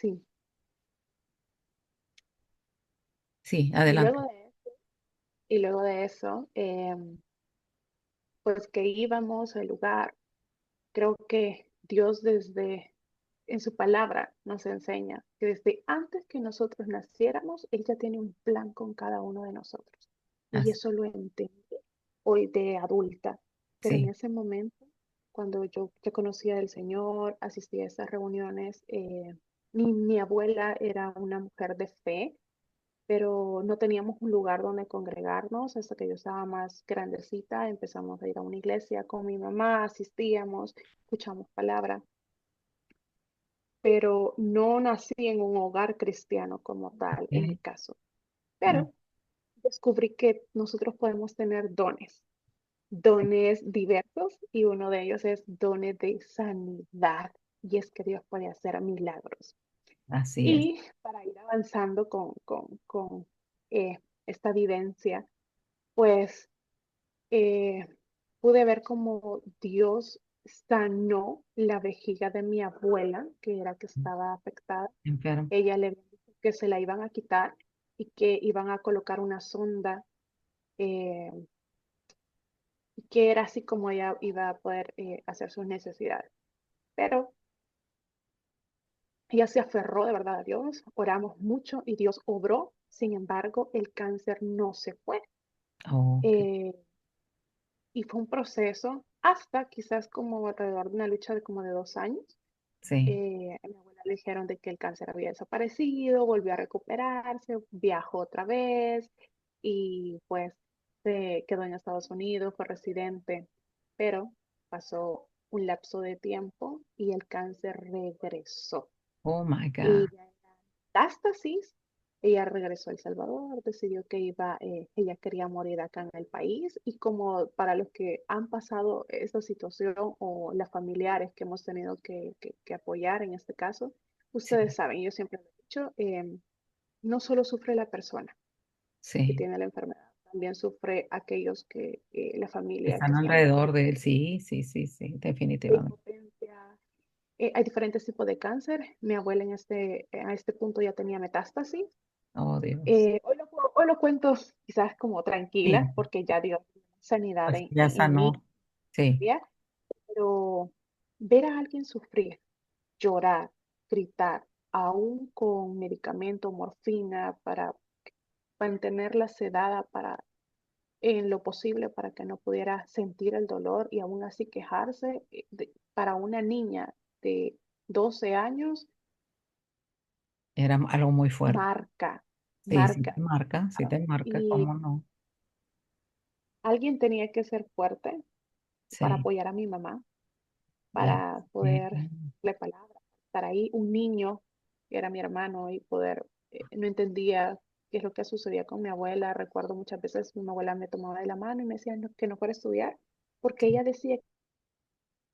sí. Sí, Y adelante. luego de eso, pues que íbamos al lugar, creo que Dios desde en su palabra nos enseña que desde antes que nosotros naciéramos, Él ya tiene un plan con cada uno de nosotros. Y Así, eso lo entendí hoy de adulta. Pero en sí, ese momento, cuando yo ya conocía del Señor, asistía a esas reuniones, mi abuela era una mujer de fe, pero no teníamos un lugar donde congregarnos hasta que yo estaba más grandecita. Empezamos a ir a una iglesia con mi mamá, asistíamos, escuchamos palabra, pero no nací en un hogar cristiano como tal, en mi ok, caso. mm, Pero descubrí que nosotros podemos tener dones, dones diversos, y uno de ellos es dones de sanidad. Y es que Dios puede hacer milagros. así es. Y para ir avanzando con esta vivencia, pues eh, pude ver cómo Dios sanó la vejiga de mi abuela, que era que estaba afectada. Enfermo. Ella le dijo que se la iban a quitar y que iban a colocar una sonda, eh, y que era así como ella iba a poder hacer sus necesidades. Pero ella se aferró de verdad a Dios, oramos mucho y Dios obró. Sin embargo, el cáncer no se fue. Ok, Eh, y fue un proceso hasta quizás como alrededor de una lucha de como de 2 años. sí, A mi abuela le dijeron de que el cáncer había desaparecido, volvió a recuperarse, viajó otra vez y pues se quedó en Estados Unidos, fue residente, pero pasó un lapso de tiempo y el cáncer regresó. oh my God, Y ya era metástasis. Ella regresó a El Salvador, decidió que ella quería morir acá en el país, y como para los que han pasado esta situación o las familiares que hemos tenido que apoyar en este caso, sí, ustedes saben, yo siempre lo he dicho, no solo sufre la persona que sí, tiene la enfermedad, también sufre aquellos la familia que están están alrededor con de él, sí, sí, sí, sí, la definitivamente. impotencia. Hay diferentes tipos de cáncer. Mi abuela a este punto ya tenía metástasis. Oh Dios, Hoy lo cuento quizás como sí, tranquila, porque ya dio sanidad pues ya en mí, sanó, sí, ¿ya? Pero ver a alguien sufrir, llorar, gritar, aún con medicamento, morfina, para mantenerla sedada en lo posible para que no pudiera sentir el dolor, y aún así quejarse, para una niña de 12 años, era algo muy fuerte. marca, Sí, marca. sí te marca, Y ¿cómo no? alguien tenía que ser fuerte para Sí, apoyar a mi mamá, y, para sí, poder darle palabra, estar ahí. Un niño, que era mi hermano, y poder, no entendía qué es lo que sucedía con mi abuela. Recuerdo muchas veces mi abuela me tomaba de la mano y me decía que no fuera a estudiar, porque ella decía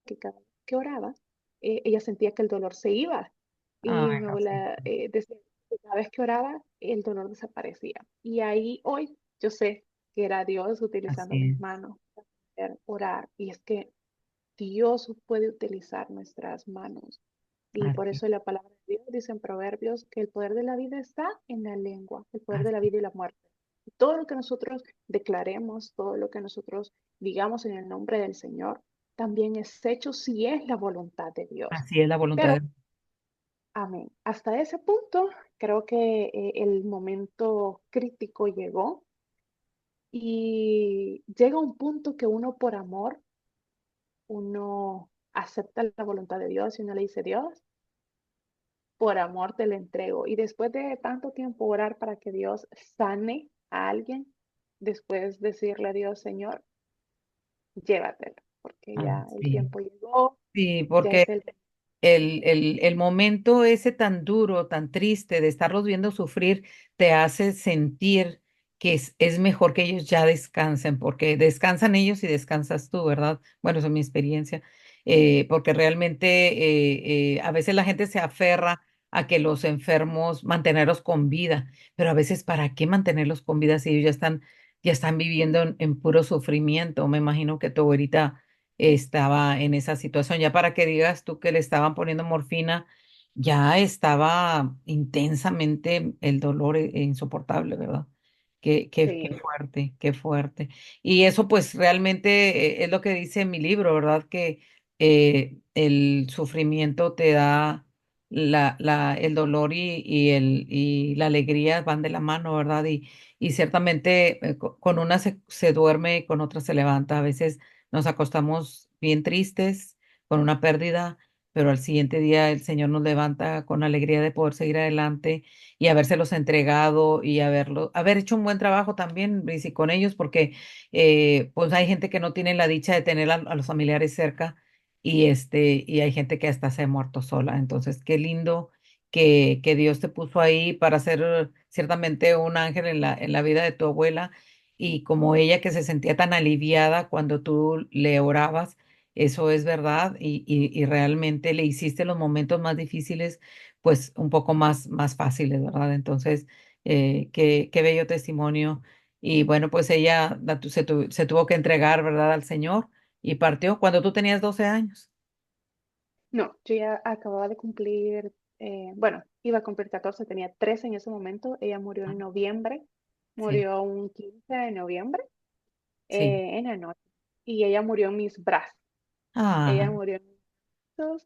que cada vez que oraba, ella sentía que el dolor se iba. Y ay, mi no sé, abuela decía que cada vez que oraba, el dolor desaparecía. Y ahí hoy yo sé que era Dios utilizando así mis es, manos para poder orar. Y es que Dios puede utilizar nuestras manos. Y por así, eso la palabra de Dios dice en Proverbios que el poder de la vida está en la lengua, el poder de la así, vida y la muerte. Y todo lo que nosotros declaremos, todo lo que nosotros digamos en el nombre del Señor, también es hecho si es la voluntad de Dios. así es la voluntad Pero, de amén. Hasta ese punto, creo que el momento crítico llegó, y llega un punto que uno por amor, uno acepta la voluntad de Dios y uno le dice: Dios, por amor te lo entrego. Y después de tanto tiempo orar para que Dios sane a alguien, después decirle a Dios: Señor, llévatelo, porque Ah, ya el sí, tiempo llegó, sí, ya es porque el... el momento ese tan duro, tan triste de estarlos viendo sufrir, te hace sentir que es mejor que ellos ya descansen, porque descansan ellos y descansas tú, ¿verdad? Bueno, esa es mi experiencia, porque realmente a veces la gente se aferra a que los enfermos mantenerlos con vida, pero a veces ¿para qué mantenerlos con vida si ellos ya están viviendo en puro sufrimiento? Me imagino que tu abuelita estaba en esa situación. Ya para que digas tú que le estaban poniendo morfina ya estaba intensamente el dolor insoportable, ¿verdad? Qué Sí, fuerte, qué fuerte. Y eso pues realmente es lo que dice mi libro, ¿verdad? Que el sufrimiento te da el dolor y la alegría van de la mano, ¿verdad? Y ciertamente con una se duerme y con otra se levanta. A veces nos acostamos bien tristes con una pérdida, pero al siguiente día el Señor nos levanta con alegría de poder seguir adelante y habérselos entregado y haber hecho un buen trabajo también, Luis, y con ellos, porque pues hay gente que no tiene la dicha de tener a los familiares cerca y hay gente que hasta se ha muerto sola. Entonces, qué lindo que Dios te puso ahí para ser ciertamente un ángel en la vida de tu abuela y como ella que se sentía tan aliviada cuando tú le orabas. Eso es verdad y realmente le hiciste los momentos más difíciles pues un poco más fáciles, ¿verdad? Entonces, qué bello testimonio. Y bueno, pues ella se tuvo que entregar, ¿verdad? Al Señor y partió cuando tú tenías 12 años. no, yo ya acababa de cumplir, bueno, iba a cumplir 14, tenía 13 en ese momento. Ella murió en noviembre, Sí, murió un 15 de noviembre sí. en la noche y ella murió en mis brazos. Ah, Ella murió en mis brazos.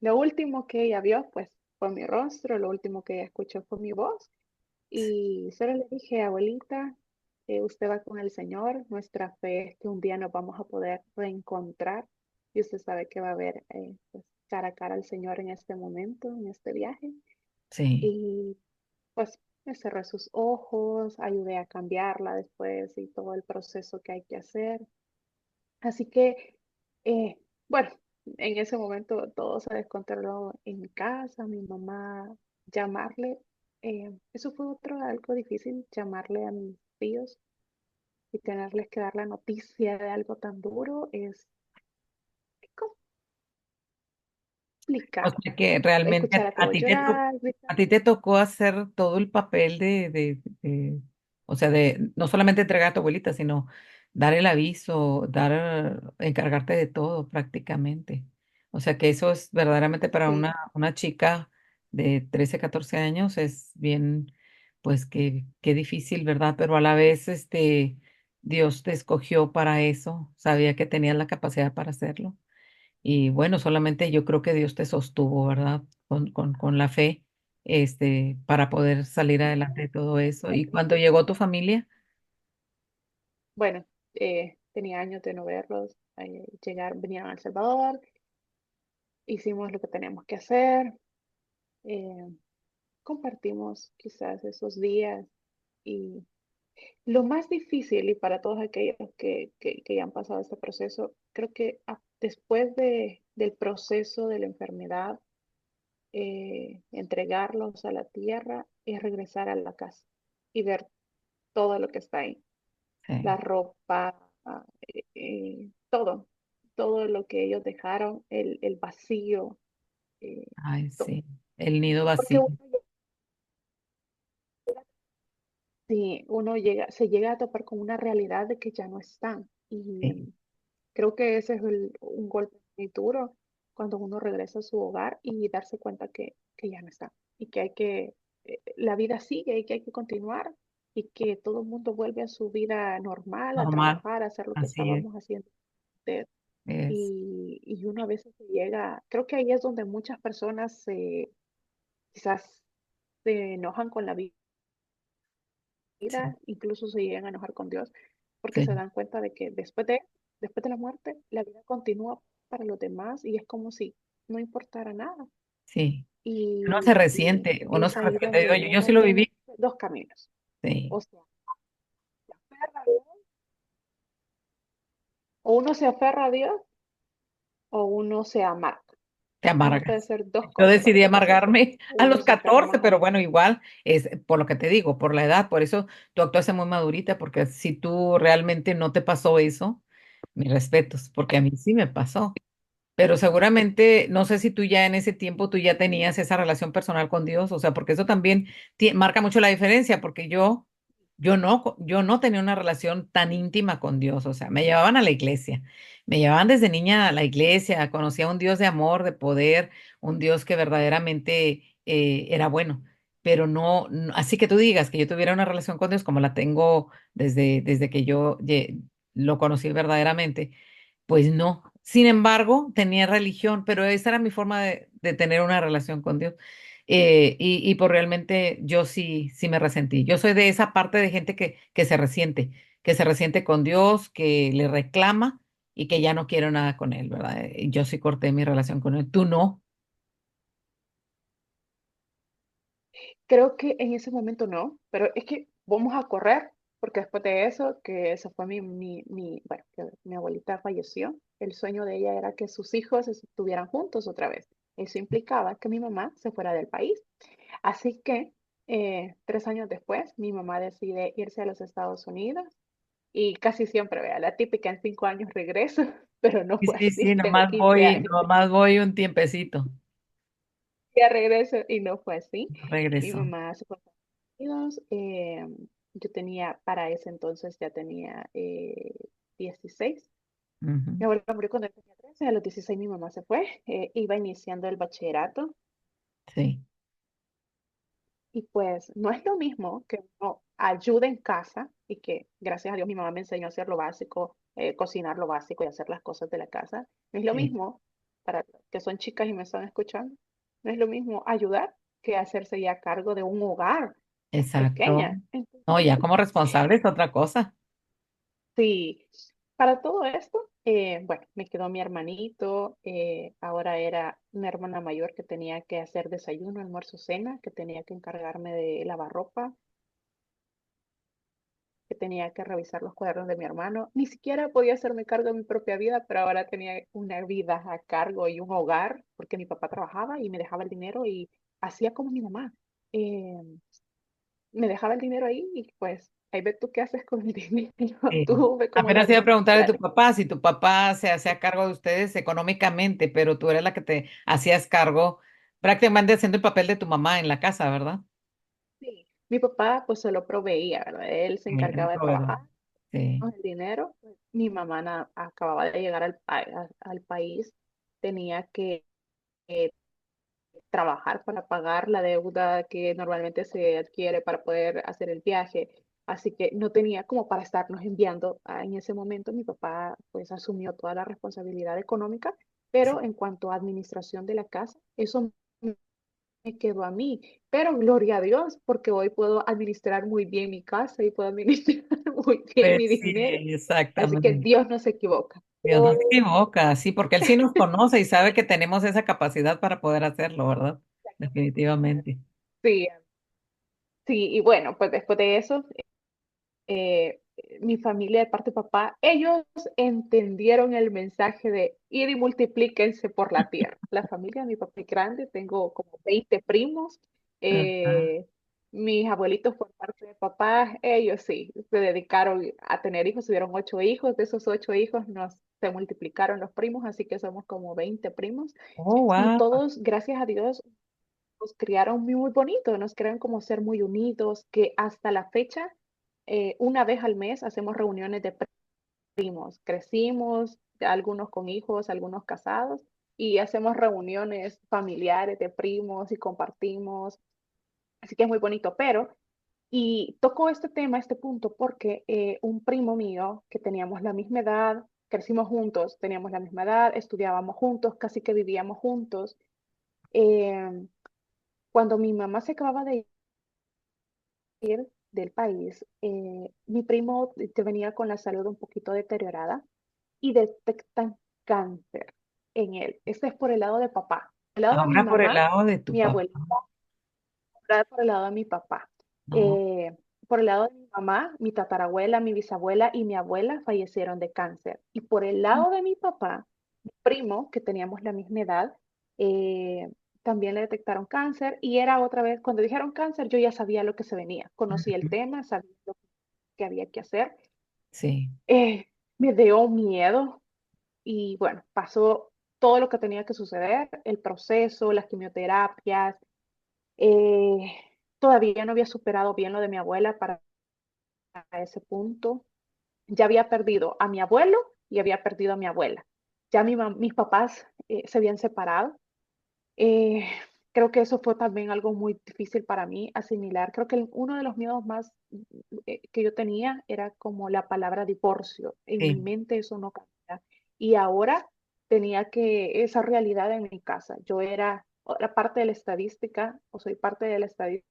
Lo último que ella vio, pues, fue mi rostro, lo último que ella escuchó fue mi voz. Y solo le dije, abuelita, usted va con el Señor, nuestra fe es que un día nos vamos a poder reencontrar y usted sabe que va a haber pues, cara a cara al Señor en este momento, en este viaje. sí. Y pues me cerré sus ojos, ayudé a cambiarla después y todo el proceso que hay que hacer. Así que, eh, bueno, en ese momento todo se descontroló en mi casa, mi mamá llamarle, eso fue otro algo difícil, llamarle a mis tíos y tenerles que dar la noticia de algo tan duro es O complicado. sea que realmente Escuchar a todos llorar, gritar. a ti te tocó hacer todo el papel o sea, de no solamente entregar a tu abuelita, sino dar el aviso, encargarte de todo prácticamente. O sea que eso es verdaderamente para Sí, una chica de 13 14 años es bien, pues qué difícil, ¿verdad? Pero a la vez, Dios te escogió para eso, sabía que tenías la capacidad para hacerlo. Y bueno, solamente yo creo que Dios te sostuvo, ¿verdad? Con la fe, para poder salir adelante de todo eso. hay Y que cuando decir. llegó tu familia, Bueno, tenía años de no verlos, vinieron a El Salvador, hicimos lo que teníamos que hacer, eh, compartimos quizás esos días y lo más difícil, y para todos aquellos que ya han pasado este proceso, creo que después del proceso de la enfermedad, entregarlos a la tierra, es regresar a la casa y ver todo lo que está ahí, sí, la ropa, todo, todo lo que ellos dejaron, el vacío, eh, ay, todo. sí, el nido Porque vacío, uno llega, se llega a topar con una realidad de que ya no están. sí, Y creo que ese es un golpe muy duro cuando uno regresa a su hogar y darse cuenta que ya no está y que la vida sigue y que hay que continuar y que todo el mundo vuelve a su vida normal, a normal, trabajar, a hacer lo que así estábamos haciendo antes. es, Y uno a veces se llega, creo que ahí es donde muchas personas quizás se enojan con la sí, vida, incluso se llegan a enojar con Dios, porque se sí, dan cuenta de que después de la muerte, la vida continúa para los demás y es como si no importara nada. sí. Uno se Y resiente, uno es se ahí resiente, donde digo, yo uno sí lo tiene viví, dos caminos. sí, O sea, se aferra a Dios, o uno se aferra a Dios o uno se amarga. te Uno puede amargas. hacer dos Yo cosas en decidí este proceso. amargarme a Uno los se aferra 14 más a pero Dios. bueno, igual es por lo que te digo, por la edad, por eso tú actuaste muy madurita, porque si tú realmente no te pasó eso, mis respetos, porque a mí sí me pasó. Pero seguramente, no sé si tú ya en ese tiempo tú ya tenías esa relación personal con Dios, o sea, porque eso también marca mucho la diferencia, porque yo no tenía una relación tan íntima con Dios, o sea, me llevaban a la iglesia, me llevaban desde niña a la iglesia, conocía a un Dios de amor, de poder, un Dios que verdaderamente era bueno, pero así que tú digas que yo tuviera una relación con Dios como la tengo desde que lo conocí verdaderamente, pues no. Sin embargo, tenía religión, pero esa era mi forma de tener una relación con Dios. Y pues realmente yo sí me resentí. Yo soy de esa parte de gente que se resiente con Dios, que le reclama y que ya no quiero nada con él, ¿verdad? Yo sí corté mi relación con él. Tú no. Creo que en ese momento no, pero es que vamos a correr, porque después de eso, que se fue bueno, que mi abuelita falleció, el sueño de ella era que sus hijos estuvieran juntos otra vez. Eso implicaba que mi mamá se fuera del país. Así que 3 años después, mi mamá decide irse a los Estados Unidos y casi siempre, vea, la típica en 5 años regreso, pero no Sí, fue sí, sí, así, tengo 15 años. nomás voy un tiempecito. Ya regreso y no fue así. Mi Regreso. mamá se fue a Estados Unidos. Yo tenía, para ese entonces ya tenía 16. Ujú. Mi abuela murió cuando yo tenía 13. A los 16 mi mamá se fue. Iba iniciando el bachillerato Sí, y pues no es lo mismo que uno ayude en casa y que gracias a Dios mi mamá me enseñó a hacer lo básico, cocinar lo básico y hacer las cosas de la casa. No es lo sí, mismo, para los que son chicas y me están escuchando, no es lo mismo ayudar que hacerse ya cargo de un hogar exacto. pequeña. No, Entonces, ya como responsable es otra cosa. sí, para todo esto, bueno, me quedó mi hermanito, ahora era una hermana mayor que tenía que hacer desayuno, almuerzo, cena, que tenía que encargarme de lavar ropa, que tenía que revisar los cuadernos de mi hermano. Ni siquiera podía hacerme cargo de mi propia vida, pero ahora tenía una vida a cargo y un hogar, porque mi papá trabajaba y me dejaba el dinero y hacía como mi mamá. Eh, Me dejaba el dinero ahí y pues ahí ve tú qué haces con el dinero, Sí. tú ve cómo lo Apenas iba a preguntar de tu administras. papá, si tu papá se hacía cargo de ustedes económicamente, pero tú eres la que te hacías cargo, prácticamente haciendo el papel de tu mamá en la casa, ¿verdad? Sí. Mi papá pues solo proveía, ¿verdad? Él se Era un encargaba de proveedor. trabajar Sí, con el dinero. Pues, mi mamá acababa de llegar al país, tenía que trabajar para pagar la deuda que normalmente se adquiere para poder hacer el viaje. Así que no tenía como para estarnos enviando. En ese momento mi papá pues asumió toda la responsabilidad económica, pero en cuanto a administración de la casa, eso me quedó a mí. Pero gloria a Dios, porque hoy puedo administrar muy bien mi casa y puedo administrar muy bien pues mi sí, dinero. Así que exactamente. Dios no se equivoca. Dios no se equivoca, sí, porque Él sí nos conoce y sabe que tenemos esa capacidad para poder hacerlo, ¿verdad? Definitivamente. Sí, sí, y bueno, pues después de eso eh, mi familia de parte de papá, ellos entendieron el mensaje de ir y multiplíquense por la tierra. La familia de mi papá es grande, tengo como 20 primos. Ajá. eh, Mis abuelitos por parte de papá, ellos sí, se dedicaron a tener hijos, tuvieron 8 hijos, de esos 8 hijos se multiplicaron los primos, así que somos como 20 primos. Oh, Y wow. todos, gracias a Dios, nos criaron muy bonito, nos crearon como ser muy unidos, que hasta la fecha, una vez al mes hacemos reuniones de primos. Crecimos, algunos con hijos, algunos casados, y hacemos reuniones familiares de primos y compartimos. Así que es muy bonito, y toco este tema, este punto, porque un primo mío que teníamos la misma edad, crecimos juntos, teníamos la misma edad, estudiábamos juntos, casi que vivíamos juntos. eh, Cuando mi mamá se acababa de ir del país, mi primo te venía con la salud un poquito deteriorada y detectan cáncer en él. Este es por el lado de papá. Por el lado de mi Ahora por el mamá, lado de tu mi papá. abuelita, ahora por el lado de mi papá. No, Eh, por el lado de mi mamá, mi tatarabuela, mi bisabuela y mi abuela fallecieron de cáncer. Y por el lado de mi papá, mi primo, que teníamos la misma edad, eh, también le detectaron cáncer y era otra vez, cuando dijeron cáncer, yo ya sabía lo que se venía, conocí el ujú. tema, sabía lo que había que hacer. Sí, Me dio miedo y bueno, pasó todo lo que tenía que suceder, el proceso, las quimioterapias. eh, Todavía no había superado bien lo de mi abuela para a ese punto. Ya había perdido a mi abuelo y había perdido a mi abuela. Ya mis papás se habían separado. Eh, Creo que eso fue también algo muy difícil para mí asimilar. Creo que uno de los miedos más que yo tenía era como la palabra divorcio. En mi Sí, mente eso no cabía. Y ahora tenía que esa realidad en mi casa. Yo era parte de la estadística, o soy parte de la estadística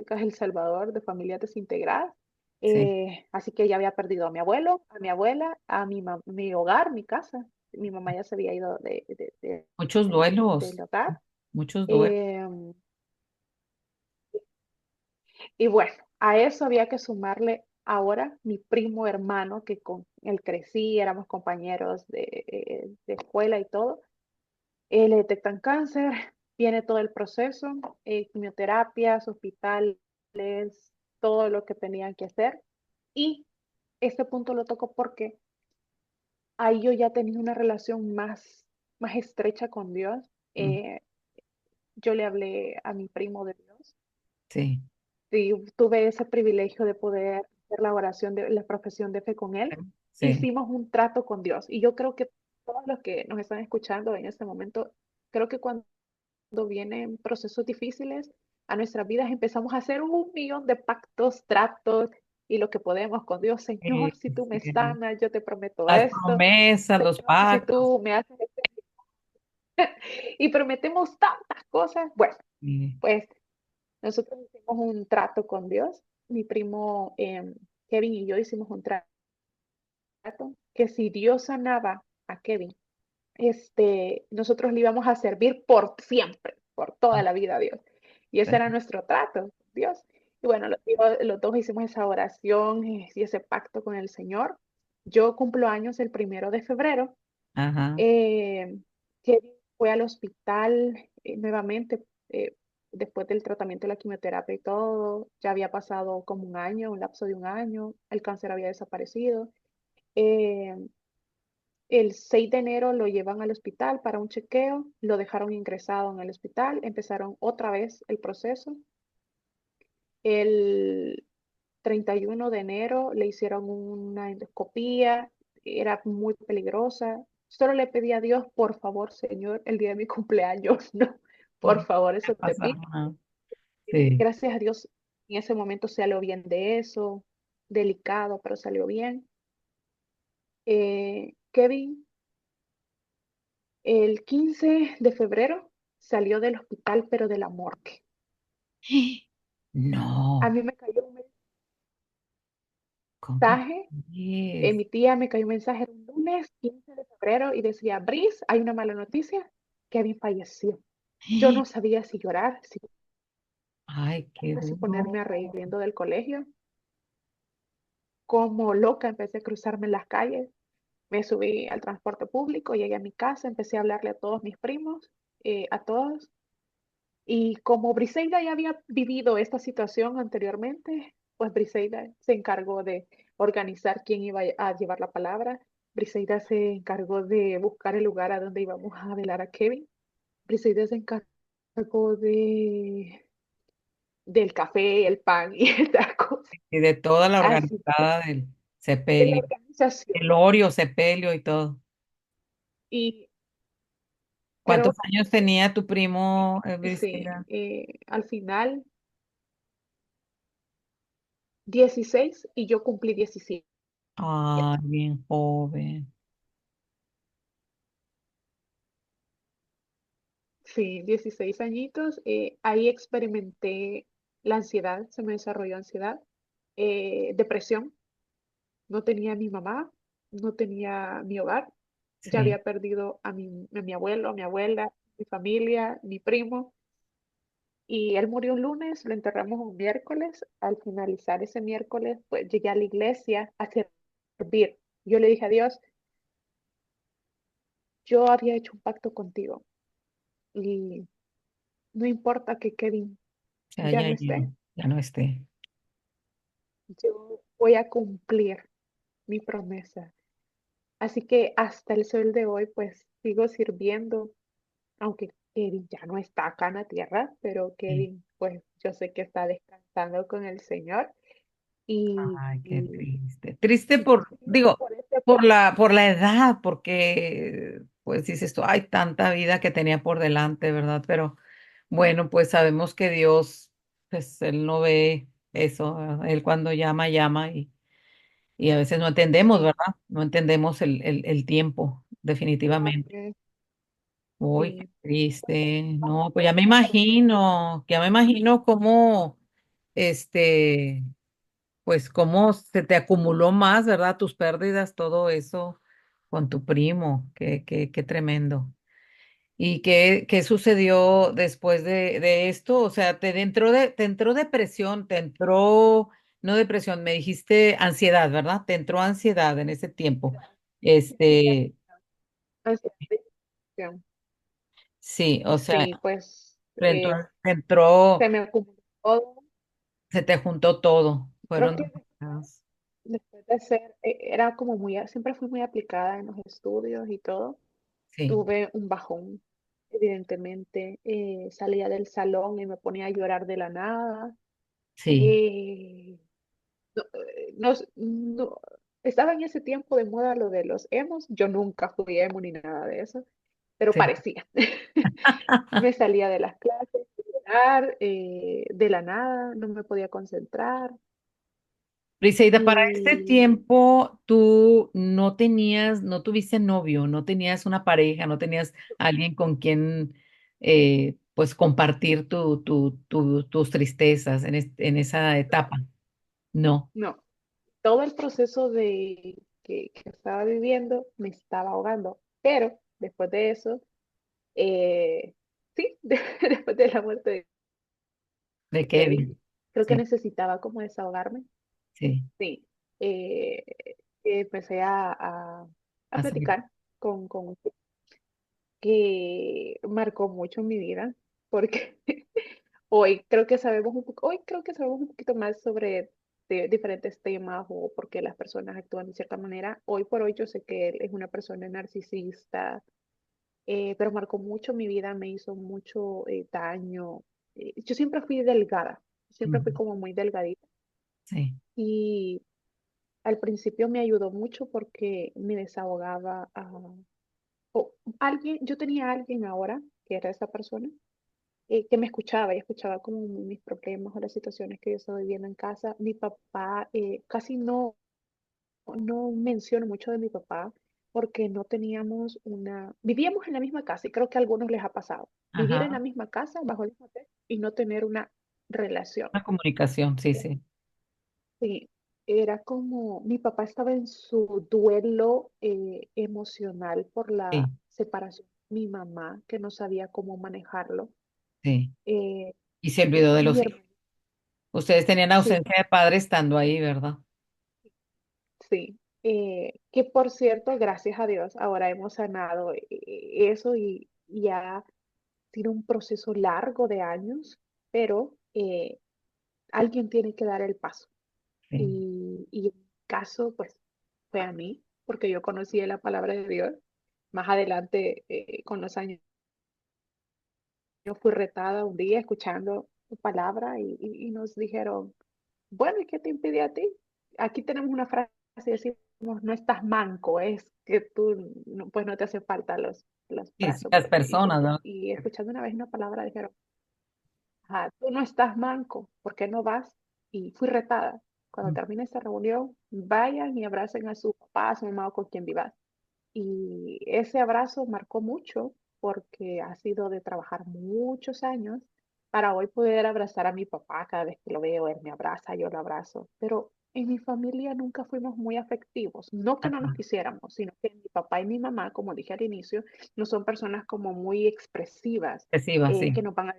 El Salvador de familias desintegradas. sí. Así que ya había perdido a mi abuelo, a mi abuela, mi hogar, mi casa. Mi mamá ya se había ido Muchos del duelos, hogar. muchos duelos. Eh, y bueno, a eso había que sumarle ahora mi primo hermano, que con él crecí, éramos compañeros de escuela y todo. Le detectan cáncer, viene todo el proceso, quimioterapias, hospitales, todo lo que tenían que hacer. Y este punto lo toco porque ahí yo ya tenía una relación más estrecha con Dios. Mm, Eh, yo le hablé a mi primo de Dios sí, y tuve ese privilegio de poder hacer la oración de la profesión de fe con él. sí. Hicimos un trato con Dios y yo creo que todos los que nos están escuchando en este momento, creo que cuando vienen procesos difíciles a nuestras vidas, empezamos a hacer un millón de pactos, tratos y lo que podemos con Dios. Señor, Sí, si tú me sí. sanas, yo te prometo Las esto. promesas, los Señor, si pactos. tú me haces esto. Y prometemos tantas cosas. Bueno, Sí. pues nosotros hicimos un trato con Dios. Mi primo Kevin y yo hicimos un trato que si Dios sanaba a Kevin, nosotros le íbamos a servir por siempre, por toda Ah, la vida a Dios. Y ese era nuestro trato, Dios. Y bueno, los dos hicimos esa oración y ese pacto con el Señor. Yo cumplo años el 1 de febrero. ajá, Eh, Kevin fue al hospital nuevamente después del tratamiento de la quimioterapia y todo. Ya había pasado como un año, un lapso de un año. El cáncer había desaparecido. Eh, el 6 de enero lo llevan al hospital para un chequeo, lo dejaron ingresado en el hospital, empezaron otra vez el proceso. El 31 de enero le hicieron una endoscopía, era muy peligrosa. Solo le pedí a Dios, por favor, Señor, el día de mi cumpleaños, no, por sí. favor, ¿Qué eso te pasa? pido. Ajá, sí. Gracias a Dios, en ese momento salió bien de eso, delicado, pero salió bien. Kevin el 15 de febrero salió del hospital, pero de la morgue. A No, mí me cayó un ¿cómo mensaje, es? mi tía me cayó un mensaje el lunes 15 de febrero y decía, Brice, hay una mala noticia, Kevin falleció. Yo no sabía si llorar, Ay, qué si duro. ponerme a reír yendo del colegio. Como loca empecé a cruzarme en las calles, me subí al transporte público, llegué a mi casa, empecé a hablarle a todos mis primos, a todos. Y como Briseida ya había vivido esta situación anteriormente, pues Briseida se encargó de organizar quién iba a llevar la palabra. Briseida se encargó de buscar el lugar a donde íbamos a velar a Kevin. Briseida se encargó del café, el pan y estas cosas. Y de toda la Así que organizada del de la sepelio, organización. el Orio, sepelio y todo. Y ¿Cuántos creo años tenía tu primo, que sí, Briseida? al final 16 y yo cumplí 17. Ay, bien joven. Sí, 16 añitos. Ahí experimenté la ansiedad, se me desarrolló ansiedad, depresión. No tenía a mi mamá, no tenía mi hogar. Ya Sí, había perdido a mi abuelo, a mi abuela, mi familia, mi primo. Y él murió un lunes, lo enterramos un miércoles. Al finalizar ese miércoles, pues llegué a la iglesia a servir. Yo le dije a Dios, yo había hecho un pacto contigo y no importa que Kevin ya, ya ya, no ya, esté. ya no esté. Yo voy a cumplir mi promesa. Así que hasta el sol de hoy, pues sigo sirviendo, aunque Kevin ya no está acá en la tierra, pero Sí, Kevin, pues yo sé que está descansando con el Señor. Ay, qué y, triste. Triste y por, sí, digo, por ese por la edad, porque pues dices tú, hay tanta vida que tenía por delante, ¿verdad? Pero bueno, pues sabemos que Dios, pues Él no ve eso, ¿verdad? Él cuando llama, llama y a veces no entendemos, sí, ¿verdad? No entendemos el tiempo, definitivamente. eh, Uy, qué sí, triste. No, pues ya me sí, imagino cómo, este, pues cómo se te acumuló más, ¿verdad? Tus pérdidas, todo eso con tu primo. Qué tremendo. ¿Y qué sucedió después de esto? O sea, te entró depresión, te entró, no depresión, me dijiste ansiedad, ¿verdad? Te entró ansiedad en ese tiempo. Este, así es. sí, o sea, Sí, pues te entró, se me acumuló todo. se te juntó todo. Creo Fueron que demasiadas. después de ser, era como muy, siempre fui muy aplicada en los estudios y todo. Sí, Tuve un bajón, evidentemente. Salía del salón y me ponía a llorar de la nada. sí, Eh, no, estaba en ese tiempo de moda lo de los emos. Yo nunca fui emo ni nada de eso, pero sí. parecía. Me salía de las clases, a llorar, de la nada, no me podía concentrar. Briseida, para este Y tiempo tú no tenías, no tuviste novio, no tenías una pareja, no tenías alguien con quien pues compartir tus tristezas en esa etapa. No, no, todo el proceso que estaba viviendo me estaba ahogando, pero después de eso, sí, después de la muerte de de Kevin, Kevin. creo que Sí, necesitaba como desahogarme. sí, Sí, eh, empecé a así, platicar con que marcó mucho mi vida, porque hoy creo que sabemos un poquito más sobre diferentes temas o por qué las personas actúan de cierta manera. Hoy por hoy yo sé que él es una persona narcisista, pero marcó mucho mi vida, me hizo mucho daño. Yo siempre fui delgada, siempre ujú, fui como muy delgadita sí, y al principio me ayudó mucho porque me desahogaba o alguien, yo tenía a alguien ahora que era esa persona que me escuchaba y escuchaba como mis problemas o las situaciones que yo estaba viviendo en casa. Mi papá, casi no menciono mucho de mi papá porque no teníamos vivíamos en la misma casa y creo que a algunos les ha pasado, vivir en la ajá, misma casa bajo el mismo techo y no tener una relación. una comunicación, sí, sí, Sí, era como mi papá estaba en su duelo emocional por la sí, separación de mi mamá, que no sabía cómo manejarlo. sí. Eh, Y se olvidó de mi los hijos. hermano, Ustedes tenían sí, ausencia de padre estando ahí, ¿verdad? sí, que por cierto, gracias a Dios, ahora hemos sanado eso y ha sido un proceso largo de años, pero alguien tiene que dar el paso. Sí, Y en mi caso, pues fue a mí, porque yo conocí la palabra de Dios. Más adelante, con los años, yo fui retada un día escuchando tu palabra y nos dijeron, bueno, ¿y qué te impide a ti? Aquí tenemos una frase, decimos, no estás manco, es que tú, pues no te hace falta los sí, sí, brazos. las personas, ¿verdad? Y escuchando una vez una palabra, dijeron, ajá, tú no estás manco, ¿por qué no vas? Y fui retada. Cuando termine esta reunión, vayan y abracen a su papá, a su mamá o con quien vivas. Y ese abrazo marcó mucho porque ha sido de trabajar muchos años para hoy poder abrazar a mi papá cada vez que lo veo, él me abraza, yo lo abrazo. Pero en mi familia nunca fuimos muy afectivos, no que no nos Ajá, quisiéramos, sino que mi papá y mi mamá, como dije al inicio, no son personas como muy expresivas, expresiva, sí. que nos van a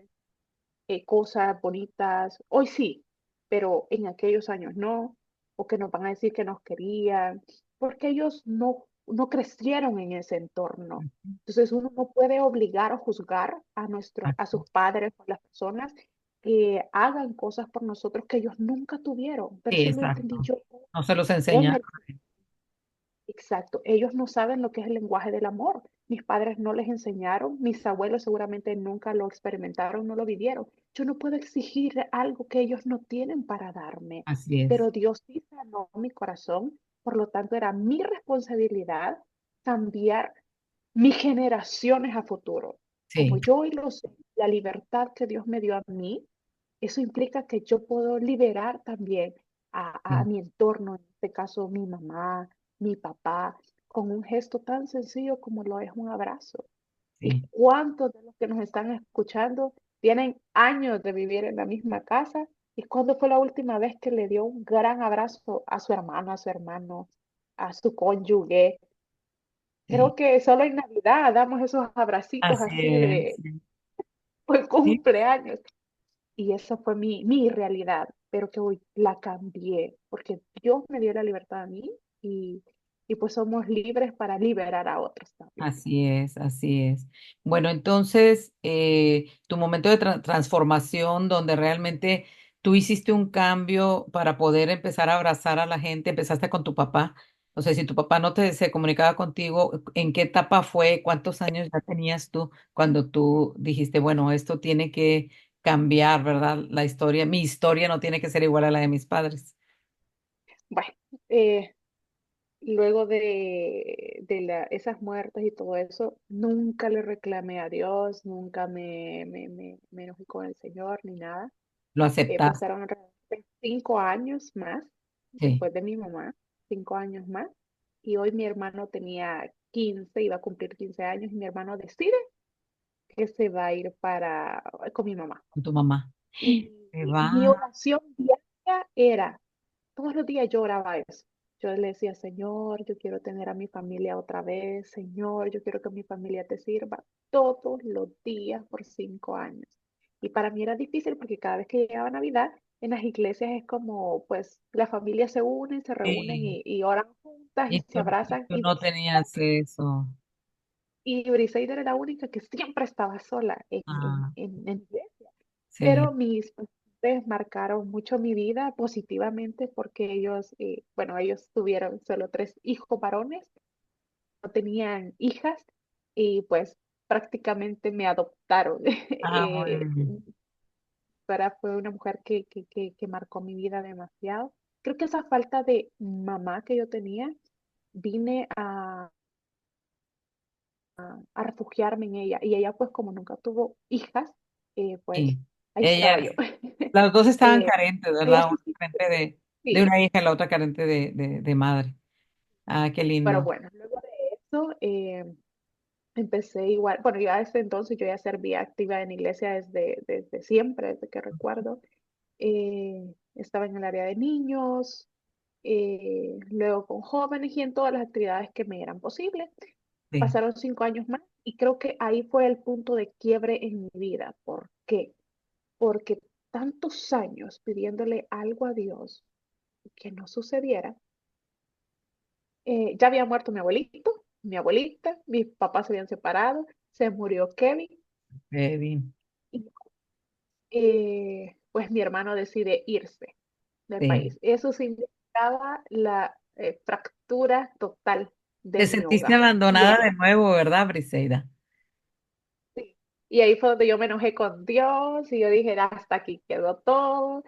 cosas bonitas. Hoy sí, pero en aquellos años no, o que nos van a decir que nos querían, porque ellos no crecieron en ese entorno. Entonces uno no puede obligar o juzgar a sus padres o a las personas que hagan cosas por nosotros que ellos nunca tuvieron, pero Sí, eso lo exacto. entendí yo No se los con enseña. el Exacto, ellos no saben lo que es el lenguaje del amor. Mis padres no les enseñaron, mis abuelos seguramente nunca lo experimentaron, no lo vivieron. Yo no puedo exigir algo que ellos no tienen para darme, Así es. pero Dios sí sanó mi corazón, por lo tanto era mi responsabilidad cambiar mis generaciones a futuro. Como Sí, yo hoy lo sé, la libertad que Dios me dio a mí, eso implica que yo puedo liberar también a sí, mi entorno, en este caso mi mamá, mi papá, con un gesto tan sencillo como lo es un abrazo. ¿Y sí. cuántos de los que nos están escuchando tienen años de vivir en la misma casa? ¿Y cuándo fue la última vez que le dio un gran abrazo a su hermano, a su hermano, a su cónyuge? Sí. Creo que solo en Navidad damos esos abracitos Así así es. de pues, Sí, cumpleaños. Y esa fue mi realidad, pero que hoy la cambié, porque Dios me dio la libertad a mí y, y pues somos libres para liberar a otros también. así es, así es. Bueno, entonces, tu momento de transformación donde realmente tú hiciste un cambio para poder empezar a abrazar a la gente, empezaste con tu papá. O sea, si tu papá no se comunicaba contigo, ¿en qué etapa fue? ¿Cuántos años ya tenías tú cuando tú dijiste, bueno, esto tiene que cambiar, ¿verdad? La historia, mi historia no tiene que ser igual a la de mis padres. Bueno, eh, luego de esas muertes y todo eso, nunca le reclamé a Dios, nunca me enojé con el Señor ni nada. Lo aceptaste, Pasaron alrededor de 5 años más sí, después de mi mamá, 5 años más, y hoy mi hermano tenía 15, iba a cumplir 15 años, y mi hermano decide que se va a ir con mi mamá. con tu mamá. Se Y mi va. oración diaria era, todos los días yo oraba eso. Yo le decía, Señor, yo quiero tener a mi familia otra vez. Señor, yo quiero que mi familia te sirva todos los días por 5 años. Y para mí era difícil porque cada vez que llegaba Navidad, en las iglesias es como, pues, la familia se reúnen Sí. y oran juntas y se Y abrazan. tú no tenías eso. Y Briseida era la única que siempre estaba sola Ah, en iglesia. sí, Pero mis padres marcaron mucho mi vida positivamente porque ellos, bueno, ellos tuvieron solo 3 hijos varones, no tenían hijas y pues prácticamente me adoptaron. ah, muy bien. Fue una mujer que marcó mi vida demasiado. Creo que esa falta de mamá que yo tenía, vine a refugiarme en ella y ella pues como nunca tuvo hijas, pues Sí. ahí quedaba Ellas, yo. las dos estaban Eh, carentes, ella ¿verdad? sí, Una sí, carente de sí. una hija y la otra carente de madre. Ah, qué Pero lindo. bueno, luego de eso empecé igual, bueno, ya desde entonces yo ya servía activa en iglesia desde siempre, desde que recuerdo. Estaba en el área de niños, luego con jóvenes y en todas las actividades que me eran posibles. Sí. Pasaron 5 años más y creo que ahí fue el punto de quiebre en mi vida. ¿Por qué? Porque tantos años pidiéndole algo a Dios que no sucediera. Ya había muerto mi abuelito, mi abuelita, mis papás se habían separado, se murió Kevin Qué bien. y pues mi hermano decide irse del Sí. país. Eso significaba la fractura total Te de mi sentiste hogar. Y abandonada ahí, de nuevo, ¿verdad, Briseida? sí, y ahí fue donde yo me enojé con Dios y yo dije, hasta aquí quedó todo.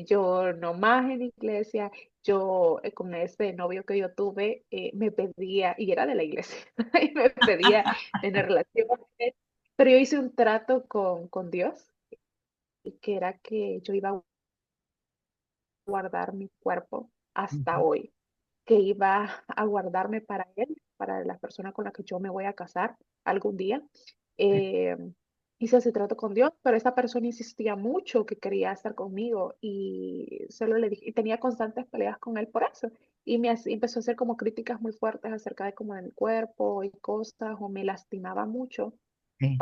Yo no más en iglesia. Yo con ese novio que yo tuve me pedía, y era de la iglesia, y me pedía tener relación con él, pero yo hice un trato con Dios, y que era que yo iba a guardar mi cuerpo hasta Ujú. hoy, que iba a guardarme para él, para la persona con la que yo me voy a casar algún día. Eh, Hice ese trato con Dios, pero esa persona insistía mucho que quería estar conmigo y solo le dije, y tenía constantes peleas con él por eso. Y empezó a hacer como críticas muy fuertes acerca de como de mi cuerpo y cosas, o me lastimaba mucho Sí.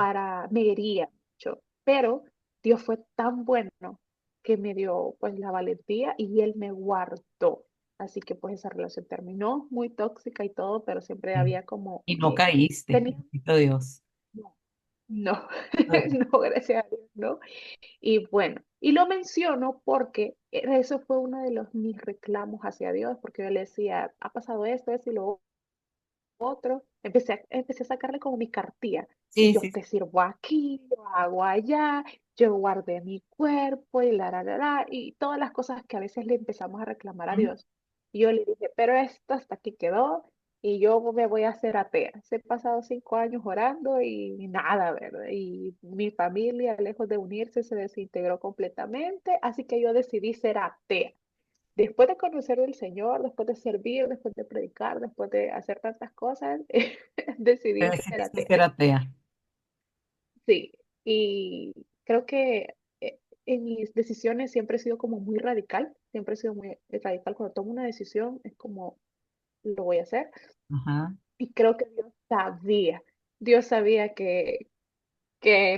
me hería mucho. Pero Dios fue tan bueno que me dio pues la valentía y Él me guardó. Así que pues esa relación terminó muy tóxica y todo, pero siempre Sí. había como, Y no caíste, tenía, bendito Dios. no, No, Ok. no, gracias a Dios, no. Y bueno, y lo menciono porque eso fue uno de los mis reclamos hacia Dios, porque yo le decía, ha pasado esto y lo otro. Empecé a sacarle como mi cartilla. Y Sí, yo sí, te sirvo aquí, yo hago allá, yo guardé mi cuerpo y y todas las cosas que a veces le empezamos a reclamar a sí. Dios. Y yo le dije, pero esto hasta aquí quedó y yo me voy a hacer atea. Se he pasado 5 años orando y nada, ¿verdad? Y mi familia, lejos de unirse, se desintegró completamente, así que yo decidí ser atea. Después de conocer del Señor, después de servir, después de predicar, después de hacer tantas cosas, Te decidí ser decidiste atea. ser atea. Sí, y creo que en mis decisiones siempre he sido como muy radical, siempre he sido muy radical. Cuando tomo una decisión es como lo voy a hacer. Ajá. Y creo que Dios sabía que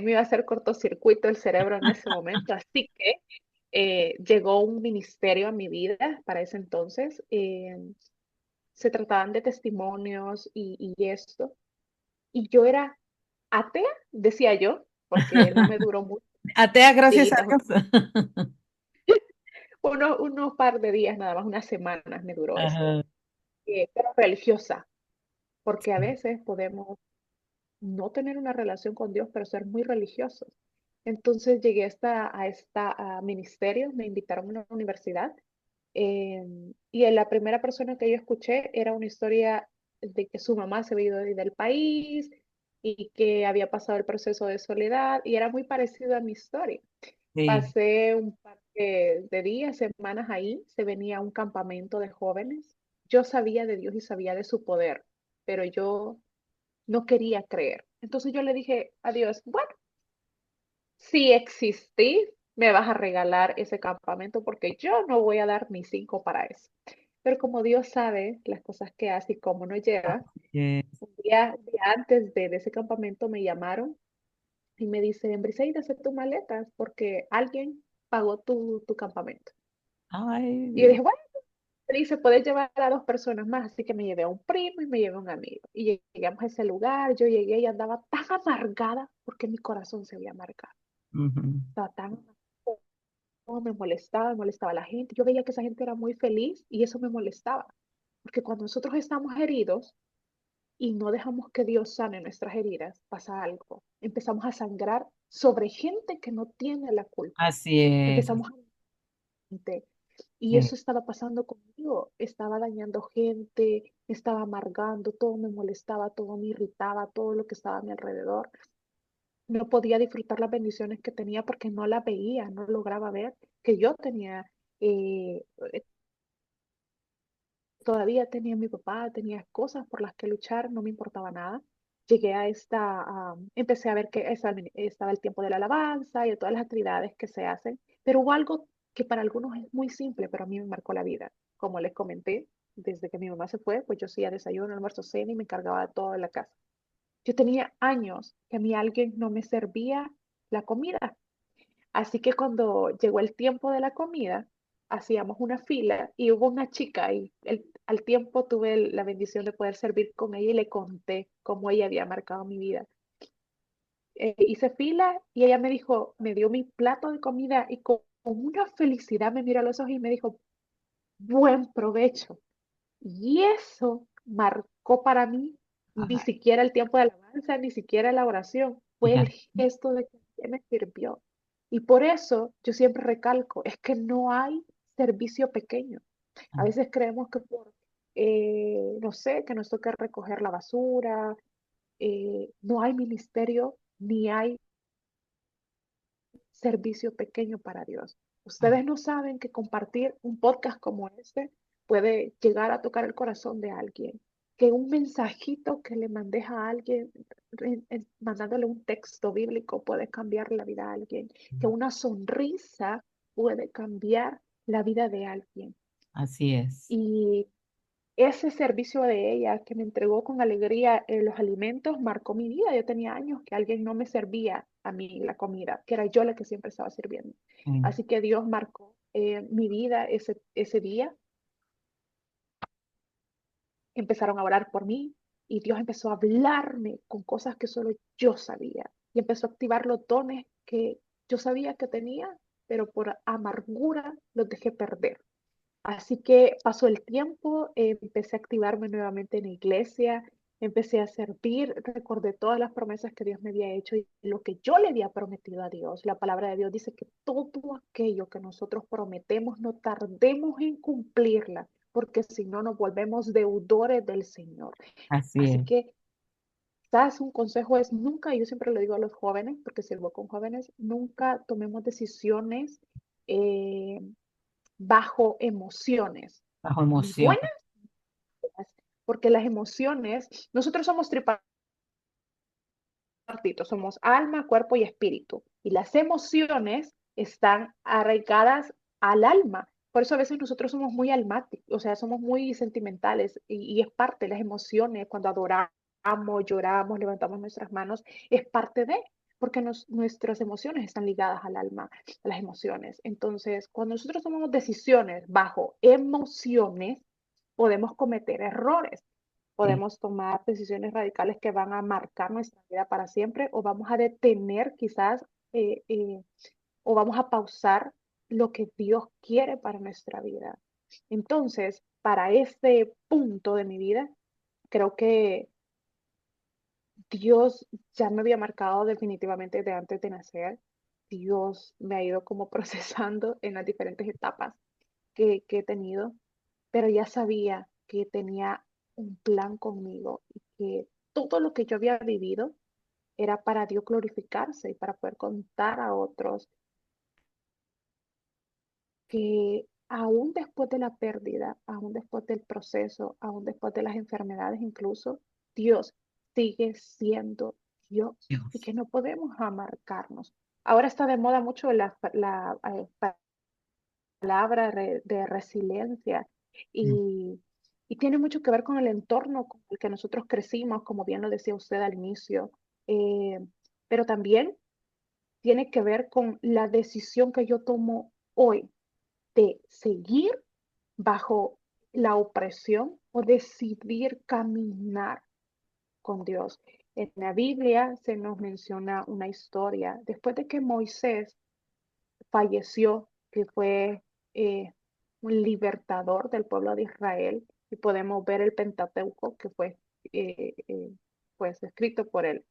me iba a hacer cortocircuito el cerebro en ese momento, así que llegó un ministerio a mi vida para ese entonces. Se trataban de testimonios y esto. Y yo era atea, decía yo, porque no me duró muchos Atea, gracias a días, Dios. unos par de días nada más, unas semanas me duró esto. Ajá. Pero religiosa, porque a veces podemos no tener una relación con Dios, pero ser muy religiosos. Entonces llegué a ministerio, me invitaron a una universidad. Y la primera persona que yo escuché era una historia de que su mamá se había ido del país y que había pasado el proceso de soledad y era muy parecido a mi historia. Sí. Pasé un par de días, semanas ahí, se venía un campamento de jóvenes. Yo sabía de Dios y sabía de su poder, pero yo no quería creer. Entonces yo le dije a Dios, bueno, si existís, me vas a regalar ese campamento porque yo no voy a dar ni 5 para eso. Pero como Dios sabe las cosas que hace y cómo nos lleva, Así es. un día antes de ese campamento me llamaron y me dicen, Briseida, haz tus maletas porque alguien pagó tu campamento. Ay, Y yo Dios. dije, bueno, me dice, puedes llevar a 2 personas más, así que me llevé a un primo y me llevé a un amigo. Y llegamos a ese lugar, yo llegué y andaba tan amargada porque mi corazón se había amargado. Ujú. Estaba tan me molestaba a la gente. Yo veía que esa gente era muy feliz y eso me molestaba. Porque cuando nosotros estamos heridos y no dejamos que Dios sane nuestras heridas, pasa algo. Empezamos a sangrar sobre gente que no tiene la culpa. Así es. Empezamos a gente. Y Sí. eso estaba pasando conmigo. Estaba dañando gente, me estaba amargando, todo me molestaba, todo me irritaba, todo lo que estaba a mi alrededor. No podía disfrutar las bendiciones que tenía porque no las veía, no lograba ver que yo tenía, eh, todavía tenía a mi papá, tenía cosas por las que luchar, no me importaba nada. Llegué empecé a ver que estaba el tiempo de la alabanza y de todas las actividades que se hacen, pero hubo algo que para algunos es muy simple, pero a mí me marcó la vida. Como les comenté, desde que mi mamá se fue, pues yo hacía desayuno, almuerzo, cena y me encargaba de todo en la casa. Yo tenía años que a mí alguien no me servía la comida. Así que cuando llegó el tiempo de la comida, hacíamos una fila y hubo una chica y al tiempo tuve la bendición de poder servir con ella y le conté cómo ella había marcado mi vida. Hice fila y ella me dijo, me dio mi plato de comida y con una felicidad me miró a los ojos y me dijo, buen provecho. Y eso marcó para mí ni Ajá. siquiera el tiempo de alabanza, ni siquiera la oración, fue el Fíjate. gesto de que ella me sirvió. Y por eso yo siempre recalco, es que no hay servicio pequeño. A veces creemos que no sé, que nos toca recoger la basura, no hay ministerio, ni hay servicio pequeño para Dios. Ustedes no saben que compartir un podcast como este puede llegar a tocar el corazón de alguien, que un mensajito que le mandes a alguien, mandándole un texto bíblico, puede cambiar la vida a alguien, que una sonrisa puede cambiar la vida de alguien. Así es. Y ese servicio de ella que me entregó con alegría los alimentos marcó mi vida. Yo tenía años que alguien no me servía a mí la comida, que era yo la que siempre estaba sirviendo. Sí. Así que Dios marcó mi vida ese día. Empezaron a orar por mí y Dios empezó a hablarme con cosas que solo yo sabía. y empezó a activar los dones que yo sabía que tenía, pero por amargura los dejé perder. Así que pasó el tiempo, empecé a activarme nuevamente en la iglesia, empecé a servir, recordé todas las promesas que Dios me había hecho y lo que yo le había prometido a Dios. La palabra de Dios dice que todo aquello que nosotros prometemos no tardemos en cumplirla, porque si no nos volvemos deudores del Señor. Así Así es, que quizás un consejo es nunca, yo siempre lo digo a los jóvenes, porque sirvo con jóvenes, nunca tomemos decisiones eh, bajo emociones, bajo ni emoción. buenas, porque las emociones, nosotros somos tripartitos, somos alma, cuerpo y espíritu, y las emociones están arraigadas al alma. Por eso a veces nosotros somos muy almáticos, o sea, somos muy sentimentales y es parte de las emociones cuando adoramos, lloramos, levantamos nuestras manos, es parte de, porque nuestras emociones están ligadas al alma, a las emociones. Entonces, cuando nosotros tomamos decisiones bajo emociones, podemos cometer errores. Sí, Podemos tomar decisiones radicales que van a marcar nuestra vida para siempre o vamos a detener quizás eh, eh, o vamos a pausar lo que Dios quiere para nuestra vida. Entonces, para este punto de mi vida, creo que Dios ya me había marcado definitivamente de antes de nacer. Dios me ha ido como procesando en las diferentes etapas que he tenido, pero ya sabía que tenía un plan conmigo y que todo lo que yo había vivido era para Dios glorificarse y para poder contar a otros que aún después de la pérdida, aún después del proceso, aún después de las enfermedades incluso, Dios sigue siendo Dios y Dios. que no podemos amarcarnos. Ahora está de moda mucho palabra de resiliencia Mm, y, y tiene mucho que ver con el entorno con el que nosotros crecimos, como bien lo decía usted al inicio, eh, pero también tiene que ver con la decisión que yo tomo hoy de seguir bajo la opresión o decidir caminar con Dios. En la Biblia se nos menciona una historia después de que Moisés falleció, que fue eh, un libertador del pueblo de Israel, y podemos ver el Pentateuco que fue pues escrito por él.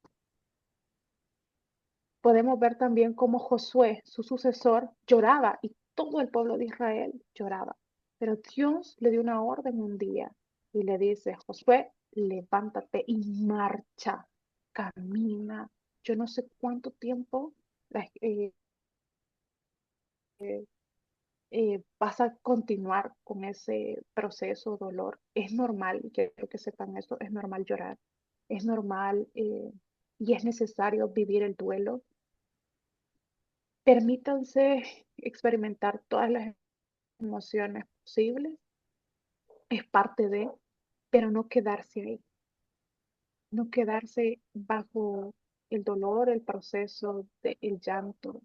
Podemos ver también cómo Josué, su sucesor, lloraba y todo el pueblo de Israel lloraba. Pero Dios le dio una orden un día y le dice, Josué, levántate y marcha, camina. Yo no sé cuánto tiempo vas a continuar con ese proceso, dolor. Es normal, quiero que sepan eso, es normal llorar, es normal y es necesario vivir el duelo. Permítanse experimentar todas las emociones posibles, es parte de, pero no quedarse ahí, no quedarse bajo el dolor, el proceso, el llanto,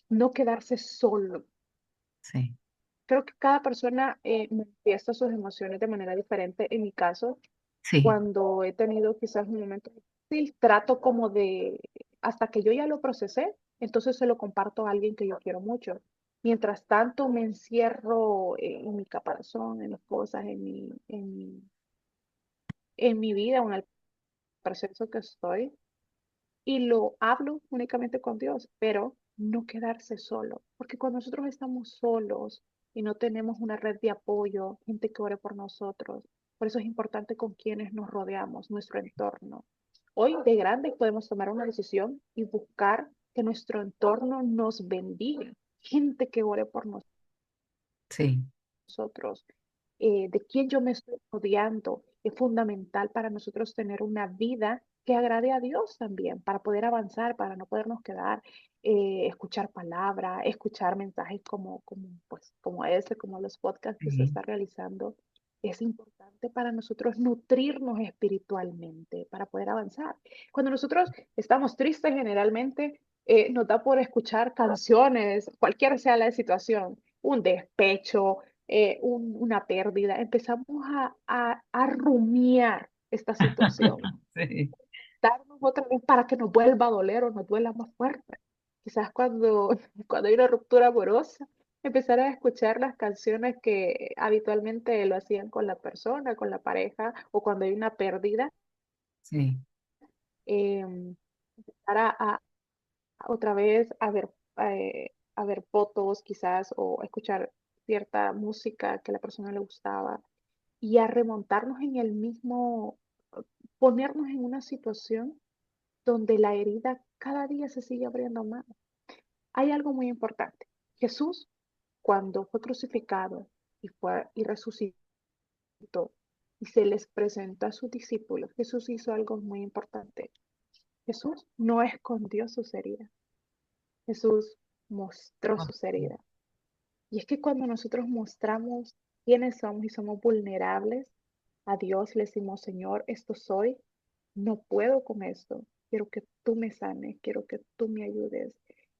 no quedarse solo. sí, Creo que cada persona manifiesta sus emociones de manera diferente. En mi caso, sí, cuando he tenido quizás un momento difícil, trato como de, hasta que yo ya lo procesé, entonces se lo comparto a alguien que yo quiero mucho. Mientras tanto, me encierro en mi caparazón, en las cosas, en mi vida o en el proceso que estoy y lo hablo únicamente con Dios, pero no quedarse solo, porque cuando nosotros estamos solos y no tenemos una red de apoyo, gente que ore por nosotros, por eso es importante con quienes nos rodeamos, nuestro entorno. Hoy de grande podemos tomar una decisión y buscar que nuestro entorno nos bendiga, gente que ore por sí, nosotros, de quién yo me estoy rodeando, es fundamental para nosotros tener una vida que agrade a Dios también, para poder avanzar, para no podernos quedar, escuchar palabra, escuchar mensajes como este, como los podcasts que se sí, está realizando. Es importante para nosotros nutrirnos espiritualmente, para poder avanzar. Cuando nosotros estamos tristes, generalmente nos da por escuchar canciones, cualquiera sea la situación, un despecho, una pérdida, empezamos a rumiar esta situación, sí, otra vez para que nos vuelva a doler o nos duela más fuerte. Quizás cuando, cuando hay una ruptura amorosa, empezar a escuchar las canciones que habitualmente lo hacían con la persona, con la pareja, o cuando hay una pérdida, sí, empezar otra vez a ver fotos quizás o escuchar cierta música que a la persona le gustaba y a remontarnos en el mismo, ponernos en una situación donde la herida cada día se sigue abriendo más. Hay algo muy importante. Jesús, cuando fue crucificado y resucitó y se les presentó a sus discípulos, Jesús hizo algo muy importante. Jesús no escondió sus heridas. Jesús mostró oh, sus heridas. Y es que cuando nosotros mostramos quiénes somos y somos vulnerables, a Dios le decimos, Señor, esto soy, no puedo con esto, quiero que tú me sanes, quiero que tú me ayudes.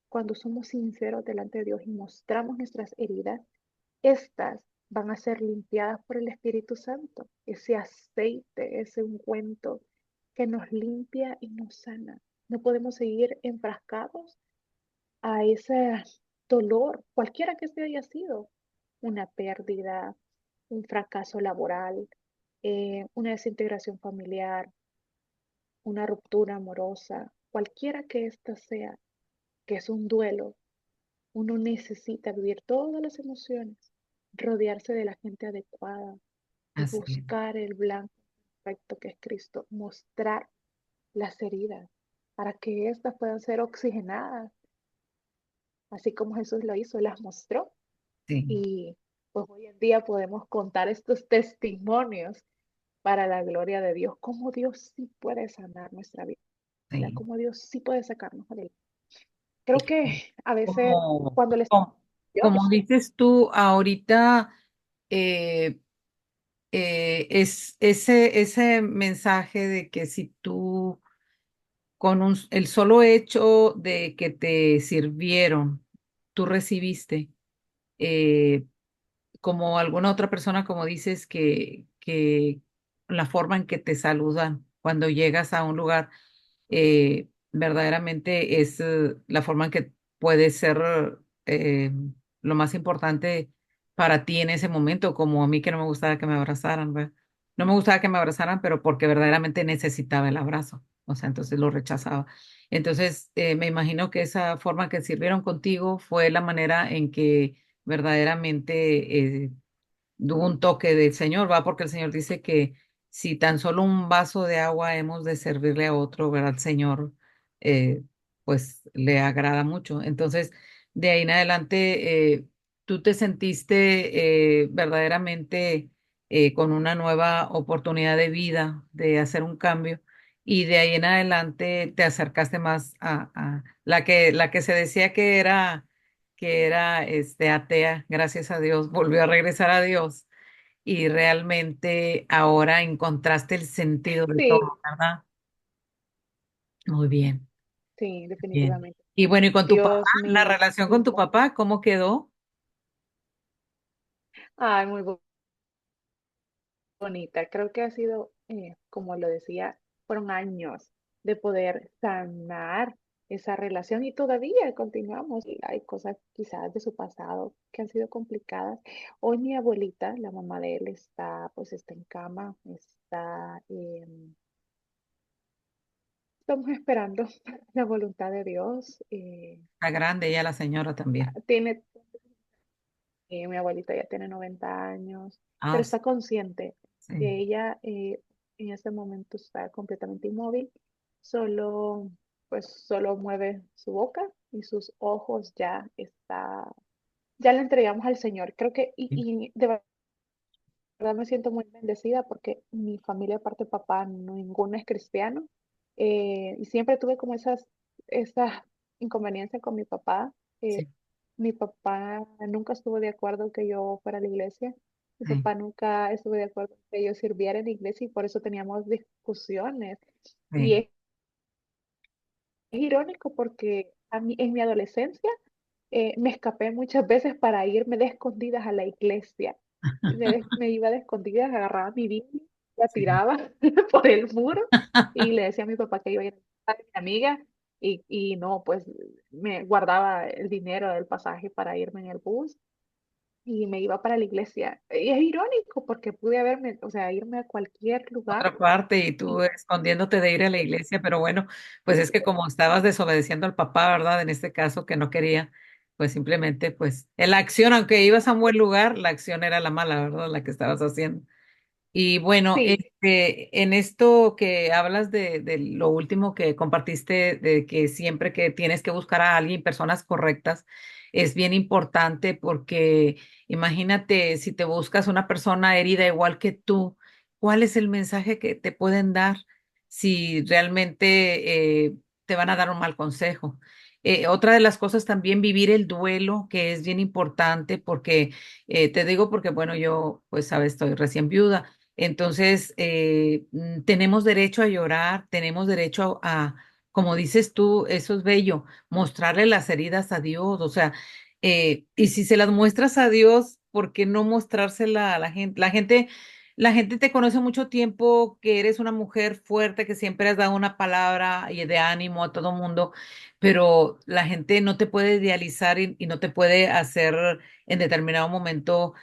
Cuando somos sinceros delante de Dios y mostramos nuestras heridas, estas van a ser limpiadas por el Espíritu Santo, ese aceite, ese ungüento que nos limpia y nos sana. No podemos seguir enfrascados a ese dolor, cualquiera que se haya sido, una pérdida, un fracaso laboral, una desintegración familiar, una ruptura amorosa, cualquiera que ésta sea, que es un duelo, uno necesita vivir todas las emociones, rodearse de la gente adecuada y así es, buscar el blanco perfecto que es Cristo, mostrar las heridas para que éstas puedan ser oxigenadas, así como Jesús lo hizo, las mostró. sí, Y pues hoy en día podemos contar estos testimonios para la gloria de Dios, cómo Dios sí puede sanar nuestra vida, sí. cómo Dios sí puede sacarnos adelante. Creo que a veces Como, cuando les como, como Dios, dices tú, ahorita eh, ese mensaje de que si tú con el solo hecho de que te sirvieron, tú recibiste, eh, como alguna otra persona, como dices, que la forma en que te saludan cuando llegas a un lugar, verdaderamente es la forma en que puede ser lo más importante para ti en ese momento, como a mí que no me gustaba que me abrazaran, ¿verdad? No me gustaba que me abrazaran, pero porque verdaderamente necesitaba el abrazo, o sea, entonces lo rechazaba. Entonces, me imagino que esa forma que sirvieron contigo fue la manera en que verdaderamente hubo un toque del Señor, va, porque el Señor dice que si tan solo un vaso de agua hemos de servirle a otro, ¿verdad? El Señor, eh, pues le agrada mucho. Entonces, de ahí en adelante, tú te sentiste verdaderamente con una nueva oportunidad de vida, de hacer un cambio. Y de ahí en adelante te acercaste más a la que se decía que era atea, gracias a Dios, volvió a regresar a Dios y realmente ahora encontraste el sentido de todo, sí, ¿verdad? Muy bien, sí, bien. definitivamente. Y bueno, ¿y con tu papá? Dios ¿La me relación con tu libró. papá, cómo quedó? Ay, bonita. Creo que ha sido, como lo decía, fueron años de poder sanar esa relación y todavía continuamos. Y hay cosas quizás de su pasado que han sido complicadas. Hoy mi abuelita, la mamá de él, pues está en cama, estamos esperando la voluntad de Dios. Está grande ya la señora también. Tiene mi abuelita ya tiene 90 años, Ah, pero está consciente sí, que ella en este momento está completamente inmóvil, solo, pues, solo mueve su boca y sus ojos ya le entregamos al Señor. Creo que, sí, y de verdad me siento muy bendecida porque mi familia, aparte de papá, ninguno es cristiano, y siempre tuve como esas inconveniencias con mi papá. eh, sí, Mi papá nunca estuvo de acuerdo que yo fuera a la iglesia. Mi sí, papá nunca estuvo de acuerdo que yo sirviera en la iglesia y por eso teníamos discusiones. Y sí. es irónico porque en mi adolescencia me escapé muchas veces para irme de escondidas a la iglesia. Me iba de escondidas, agarraba mi Biblia, la Sí. tiraba por el muro y le decía a mi papá que iba a ir. de mi amiga y no, pues me guardaba el dinero del pasaje para irme en el bus y me iba para la iglesia. Y es irónico porque pude haberme, o sea, irme a cualquier lugar Otra parte y tú y escondiéndote de ir a la iglesia, pero bueno, pues es que como estabas desobedeciendo al papá, ¿verdad? En este caso que no quería, pues simplemente, pues, en la acción, aunque ibas a un buen lugar, la acción era la mala, ¿verdad? La que estabas haciendo. Y bueno, sí, en esto que hablas de lo último que compartiste, de que siempre que tienes que buscar a alguien, personas correctas, es bien importante porque imagínate si te buscas una persona herida igual que tú, ¿cuál es el mensaje que te pueden dar si realmente te van a dar un mal consejo? Otra de las cosas también, vivir el duelo, que es bien importante porque, te digo porque, bueno, yo, pues, sabes, estoy recién viuda. Entonces, tenemos derecho a llorar, tenemos derecho como dices tú, eso es bello, mostrarle las heridas a Dios, o sea, y si se las muestras a Dios, ¿por qué no mostrársela a la gente? La gente te conoce mucho tiempo, que eres una mujer fuerte, que siempre has dado una palabra y de ánimo a todo mundo, pero la gente no te puede idealizar y no te puede hacer en determinado momento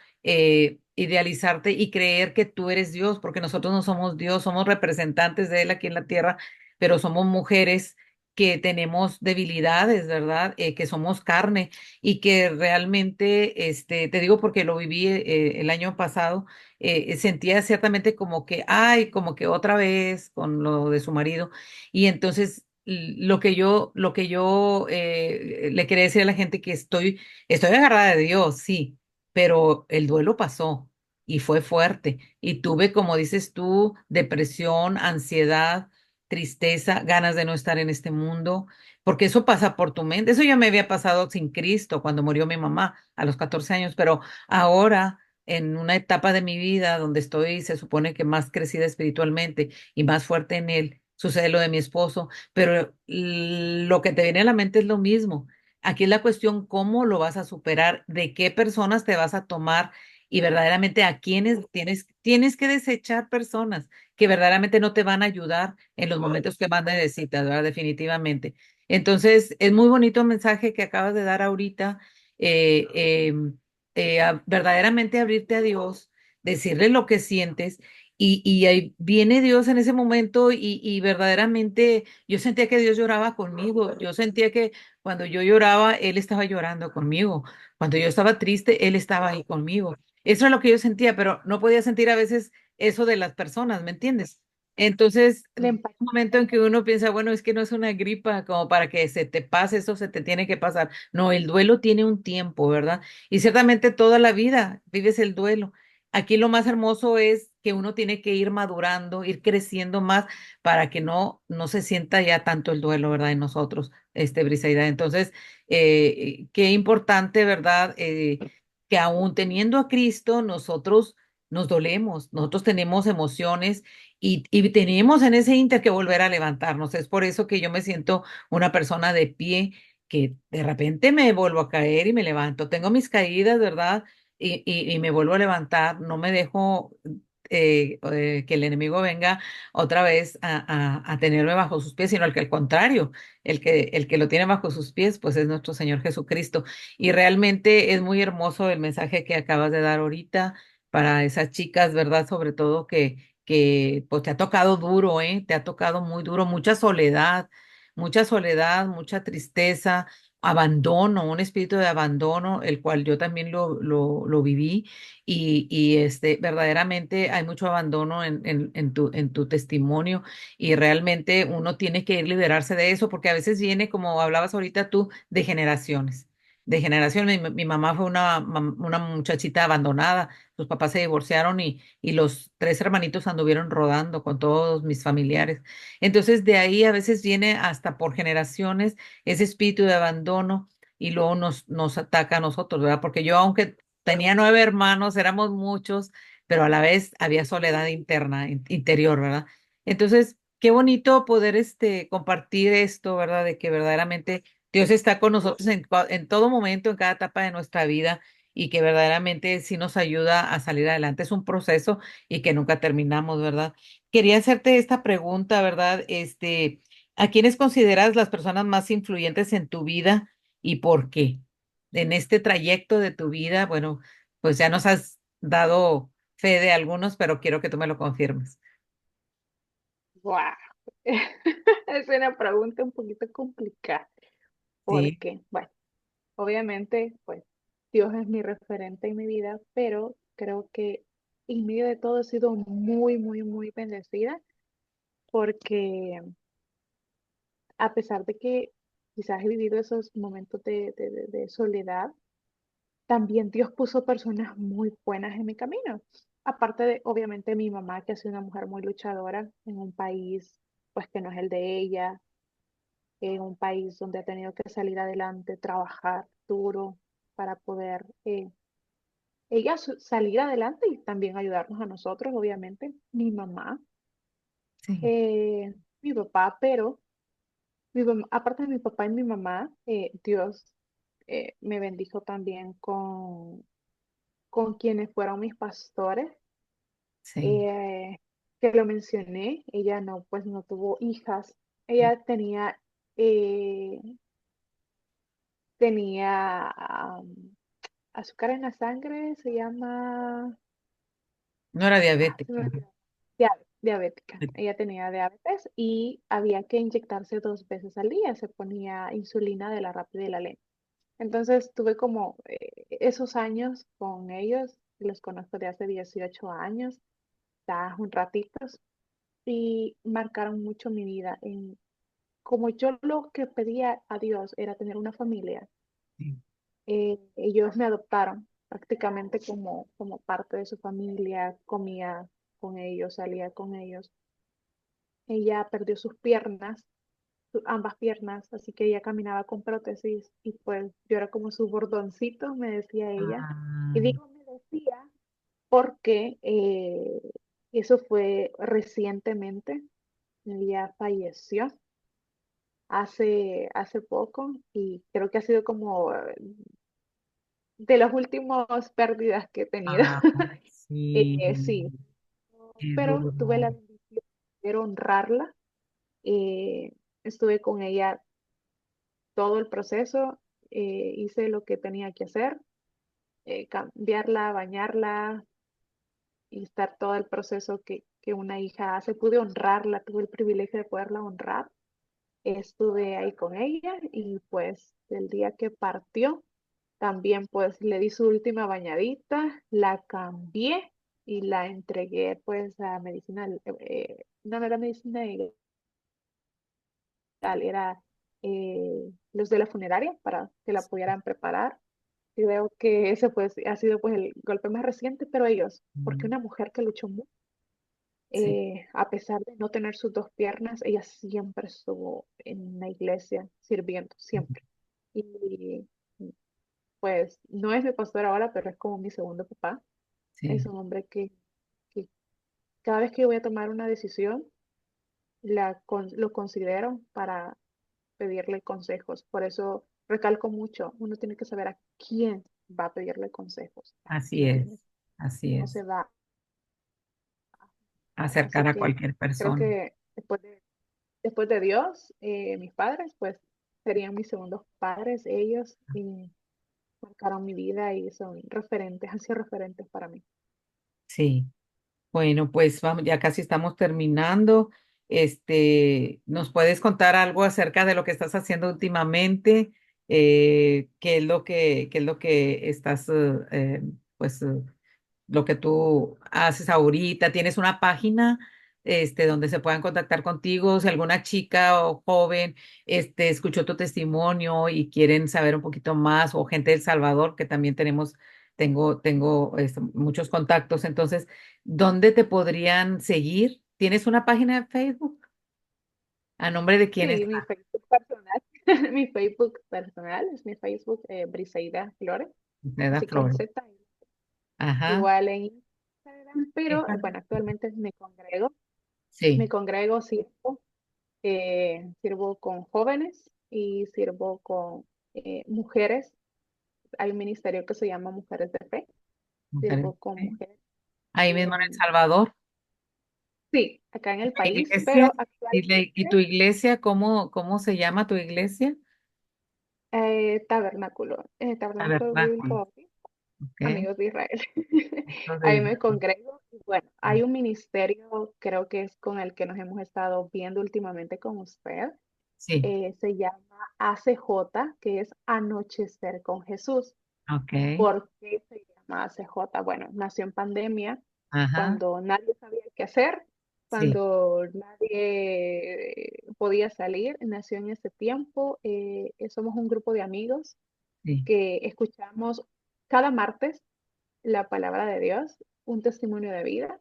idealizarte y creer que tú eres Dios, porque nosotros no somos Dios, somos representantes de Él aquí en la tierra, pero somos mujeres que tenemos debilidades, ¿verdad? Que somos carne y que realmente, te digo porque lo viví el año pasado, sentía ciertamente como que, ay, como que otra vez con lo de su marido. Y entonces lo que yo le quería decir a la gente que estoy agarrada de Dios, sí, pero el duelo pasó y fue fuerte. Y tuve, como dices tú, depresión, ansiedad, tristeza, ganas de no estar en este mundo, porque eso pasa por tu mente. Eso ya me había pasado sin Cristo cuando murió mi mamá a los 14 años, pero ahora, en una etapa de mi vida donde estoy, se supone que más crecida espiritualmente y más fuerte en Él, sucede lo de mi esposo, pero lo que te viene a la mente es lo mismo. Aquí es la cuestión cómo lo vas a superar, de qué personas te vas a tomar y verdaderamente a quiénes tienes que desechar personas que verdaderamente no te van a ayudar en los momentos que más necesitas, ¿verdad? Definitivamente. Entonces, es muy bonito el mensaje que acabas de dar ahorita, eh, eh, verdaderamente abrirte a Dios, decirle lo que sientes. Y ahí viene Dios en ese momento y verdaderamente yo sentía que Dios lloraba conmigo. Yo sentía que cuando yo lloraba, Él estaba llorando conmigo. Cuando yo estaba triste, Él estaba ahí conmigo. Eso es lo que yo sentía, pero no podía sentir a veces eso de las personas, ¿me entiendes? Entonces, la un momento en que uno piensa, bueno, es que no es una gripa como para que se te pase, eso se te tiene que pasar. No, el duelo tiene un tiempo, ¿verdad? Y ciertamente toda la vida vives el duelo. Aquí lo más hermoso es que uno tiene que ir madurando, ir creciendo más para que no se sienta ya tanto el duelo, ¿verdad? En nosotros, Briseida. Entonces, qué importante, ¿verdad? Que aún teniendo a Cristo, nosotros nos dolemos, nosotros tenemos emociones y tenemos en ese inter que volver a levantarnos. Es por eso que yo me siento una persona de pie, que de repente me vuelvo a caer y me levanto. Tengo mis caídas, ¿verdad? Y me vuelvo a levantar, no me dejo que el enemigo venga otra vez a tenerme bajo sus pies, sino al contrario, el que lo tiene bajo sus pies, pues es nuestro Señor Jesucristo. Y realmente es muy hermoso el mensaje que acabas de dar ahorita para esas chicas, ¿verdad? Sobre todo que pues te ha tocado duro, ¿eh? Te ha tocado muy duro, mucha soledad, mucha tristeza, abandono, un espíritu de abandono, el cual yo también lo viví y verdaderamente hay mucho abandono en tu testimonio y realmente uno tiene que ir liberarse de eso porque a veces viene, como hablabas ahorita tú, de generaciones. De generación, mi mamá fue una muchachita abandonada, sus papás se divorciaron y los tres hermanitos anduvieron rodando con todos mis familiares. Entonces, de ahí a veces viene hasta por generaciones ese espíritu de abandono y luego nos ataca a nosotros, ¿verdad? Porque yo, aunque tenía 9 hermanos, éramos muchos, pero a la vez había soledad interna, interior, ¿verdad? Entonces, qué bonito poder compartir esto, ¿verdad? De que verdaderamente Dios está con nosotros en todo momento, en cada etapa de nuestra vida y que verdaderamente sí nos ayuda a salir adelante. Es un proceso y que nunca terminamos, ¿verdad? Quería hacerte esta pregunta, ¿verdad? ¿A quiénes consideras las personas más influyentes en tu vida y por qué? En este trayecto de tu vida, bueno, pues ya nos has dado fe de algunos, pero quiero que tú me lo confirmes. Wow. Es una pregunta un poquito complicada Sí, porque, bueno, obviamente, pues Dios es mi referente en mi vida, pero creo que en medio de todo he sido muy, muy, muy bendecida porque a pesar de que quizás he vivido esos momentos de soledad, también Dios puso personas muy buenas en mi camino. Aparte de, obviamente, mi mamá, que ha sido una mujer muy luchadora en un país, pues que no es el de ella, en un país donde ha tenido que salir adelante, trabajar duro para poder ella salir adelante y también ayudarnos a nosotros, obviamente. Mi mamá, sí, eh, mi papá, pero aparte de mi papá y mi mamá, Dios me bendijo también con quienes fueron mis pastores, sí. eh, que lo mencioné. Ella no, pues no tuvo hijas. Ella eh, tenía azúcar en la sangre, se llama, No era se me diabética. olvidó. Diabética. Ella tenía diabetes y había que inyectarse 2 veces al día. Se ponía insulina de la rápida y la lenta. Entonces tuve como esos años con ellos, los conozco de hace 18 años, ya un ratitos, y marcaron mucho mi vida. Como yo lo que pedía a Dios era tener una familia, Sí, ellos me adoptaron prácticamente como parte de su familia, comía con ellos, salía con ellos. Ella perdió sus piernas, ambas piernas, así que ella caminaba con prótesis y pues yo era como su bordoncito, me decía ella. Y ay, digo, me decía porque eso fue recientemente, ella falleció hace poco y creo que ha sido como de las últimas pérdidas que he tenido. ay, sí, Sí, qué pero tuve la duro. bendición de poder honrarla. Estuve con ella todo el proceso, hice lo que tenía que hacer, cambiarla, bañarla y estar todo el proceso que una hija hace. Pude honrarla, tuve el privilegio de poderla honrar. Estuve ahí con ella y pues el día que partió, también pues le di su última bañadita, la cambié y la entregué pues a medicina, no era medicina legal, era los de la funeraria para que la pudieran preparar. Creo que ese pues ha sido pues el golpe más reciente, pero ellos, porque Mm, una mujer que luchó mucho, sí, a pesar de no tener sus 2 piernas, ella siempre estuvo en la iglesia sirviendo, siempre. Y pues no es mi pastor ahora, pero es como mi segundo papá. Es sí, un hombre que cada vez que voy a tomar una decisión, lo considero para pedirle consejos. Por eso recalco mucho, uno tiene que saber a quién va a pedirle consejos, a así quién es, así no se es. va. Así Acercar a que cualquier creo persona. que después de Dios, mis padres, pues serían mis segundos padres, ellos, y marcaron mi vida y son referentes, han sido referentes para mí. Sí. Bueno, pues vamos, ya casi estamos terminando. ¿Nos puedes contar algo acerca de lo que estás haciendo últimamente? ¿Qué es lo que estás, pues, lo que tú haces ahorita? ¿Tienes una página, donde se puedan contactar contigo? Si alguna chica o joven, escuchó tu testimonio y quieren saber un poquito más, o gente de El Salvador, que también tengo muchos contactos. Entonces, ¿dónde te podrían seguir? ¿Tienes una página de Facebook? ¿A nombre de quién Sí, mi está? Facebook personal, mi Facebook personal es mi Facebook, Briseida Flores, Neda así con Flores. Z, Ajá. igual en Instagram, pero Esa- bueno, actualmente me Sí, congrego, sirvo con jóvenes y sirvo con mujeres. Hay un ministerio que se llama Mujeres de Fe, mujeres. sirvo con Sí. mujeres Ahí mismo en El en, Salvador. Sí, acá en el ¿La país, iglesia? pero ¿Y tu actualmente iglesia, cómo se llama tu iglesia? La Tabernáculo verdad. Bíblico Bautista, Ok. Amigos de Israel. Esto de Ahí me Israel. congrego. Y bueno, hay un ministerio, creo que es con el que nos hemos estado viendo últimamente con usted. Sí, Se llama ACJ, que es Anochecer con Jesús. ok. ¿Por qué se llama ACJ? Bueno, nació en pandemia, Ajá, cuando nadie sabía qué hacer, sí, cuando nadie podía salir, nació en ese tiempo. Somos un grupo de amigos sí, que escuchamos cada martes la palabra de Dios, un testimonio de vida.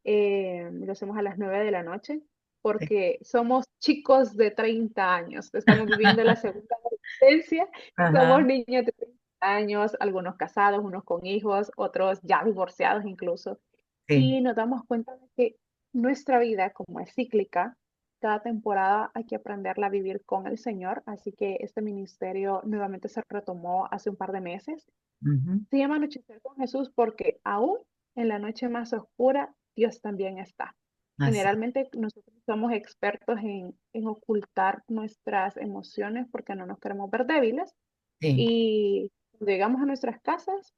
Lo hacemos a las 9 de la noche sí. porque somos chicos de 30 años, estamos viviendo la segunda adolescencia, somos Ajá, niños de 30 años, algunos casados, unos con hijos, otros ya divorciados incluso, sí, y nos damos cuenta de que nuestra vida, como es cíclica, cada temporada hay que aprenderla a vivir con el Señor, así que este ministerio nuevamente se retomó hace un par de meses. ujú, Se llama Anochecer con Jesús porque aún en la noche más oscura, Dios también está. así, Generalmente nosotros somos expertos en ocultar nuestras emociones porque no nos queremos ver débiles sí, y cuando llegamos a nuestras casas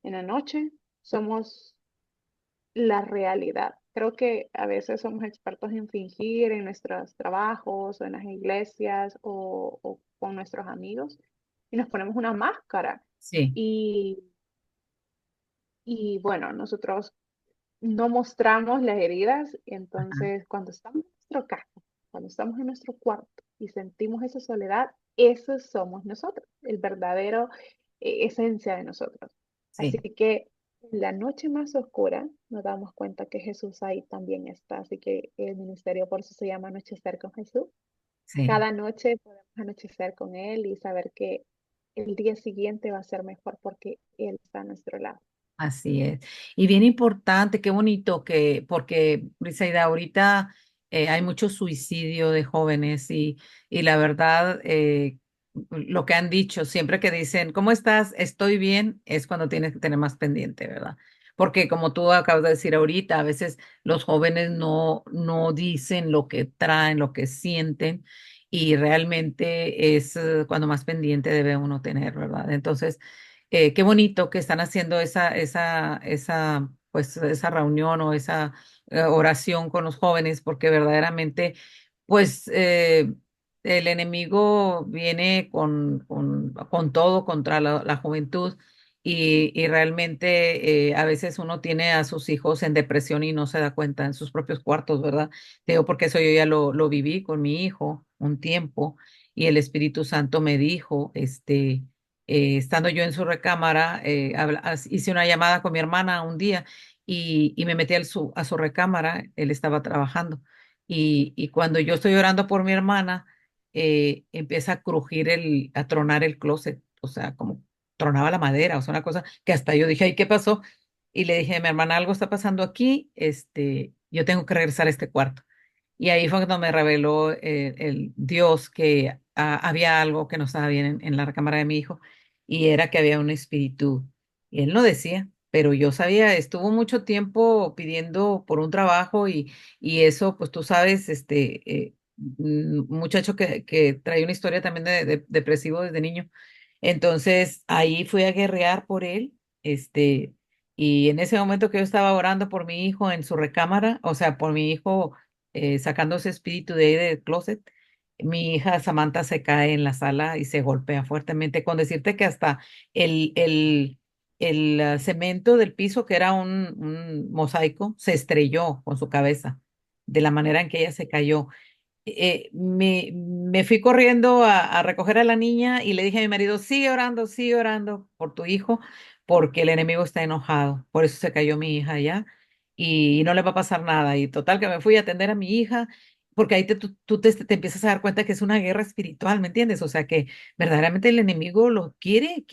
en la noche somos la realidad. Creo que a veces somos expertos en fingir en nuestros trabajos o en las iglesias o con nuestros amigos y nos ponemos una máscara. sí, Y Y bueno, nosotros no mostramos las heridas, ajá, entonces cuando estamos en nuestro casa, cuando estamos en nuestro cuarto y sentimos esa soledad, esos somos nosotros, el verdadero esencia de nosotros. Así sí, que en la noche más oscura nos damos cuenta que Jesús ahí también está, así que el ministerio por eso se llama Anochecer con Jesús. sí. Cada noche podemos anochecer con Él y saber que el día siguiente va a ser mejor porque Él está a nuestro lado. Así es. Y bien importante, qué bonito que, porque, Brisaida, ahorita hay mucho suicidio de jóvenes y la verdad, lo que han dicho, siempre que dicen, ¿cómo estás? Estoy bien, es cuando tienes que tener más pendiente, ¿verdad? Porque como tú acabas de decir ahorita, a veces los jóvenes no dicen lo que traen, lo que sienten, y realmente es cuando más pendiente debe uno tener, ¿verdad? Entonces, qué bonito que están haciendo pues, esa reunión o esa oración con los jóvenes, porque verdaderamente, pues, el enemigo viene con todo contra la juventud y realmente a veces uno tiene a sus hijos en depresión y no se da cuenta en sus propios cuartos, ¿verdad? Te digo, porque eso yo ya lo viví con mi hijo un tiempo y el Espíritu Santo me dijo, estando yo en su recámara, hice una llamada con mi hermana un día y me metí a su recámara, él estaba trabajando. Y cuando yo estoy orando por mi hermana, empieza a crujir, a tronar el closet, o sea, como tronaba la madera, o sea, una cosa que hasta yo dije, ay, ¿qué pasó? Y le dije a mi hermana, algo está pasando aquí, yo tengo que regresar a este cuarto. Y ahí fue cuando me reveló el Dios que había algo que no estaba bien en la recámara de mi hijo y era que había un espíritu. Y él no decía, pero yo sabía, estuvo mucho tiempo pidiendo por un trabajo y eso, pues tú sabes, un muchacho que trae una historia también de depresivo desde niño. Entonces ahí fui a guerrear por él, y en ese momento que yo estaba orando por mi hijo en su recámara, o sea, por mi hijo sacando ese espíritu de ahí del closet, mi hija Samantha se cae en la sala y se golpea fuertemente, con decirte que hasta el, el, el cemento del piso, que era un mosaico, se estrelló con su cabeza, de la manera en que ella se cayó. Me fui corriendo a recoger a la niña y le dije a mi marido, sigue orando por tu hijo, porque el enemigo está enojado. Por eso se cayó mi hija ya y no le va a pasar nada. Y total que me fui a atender a mi hija, porque ahí tú te empiezas a dar cuenta que es una guerra espiritual, ¿me entiendes? O sea que verdaderamente el enemigo lo quiere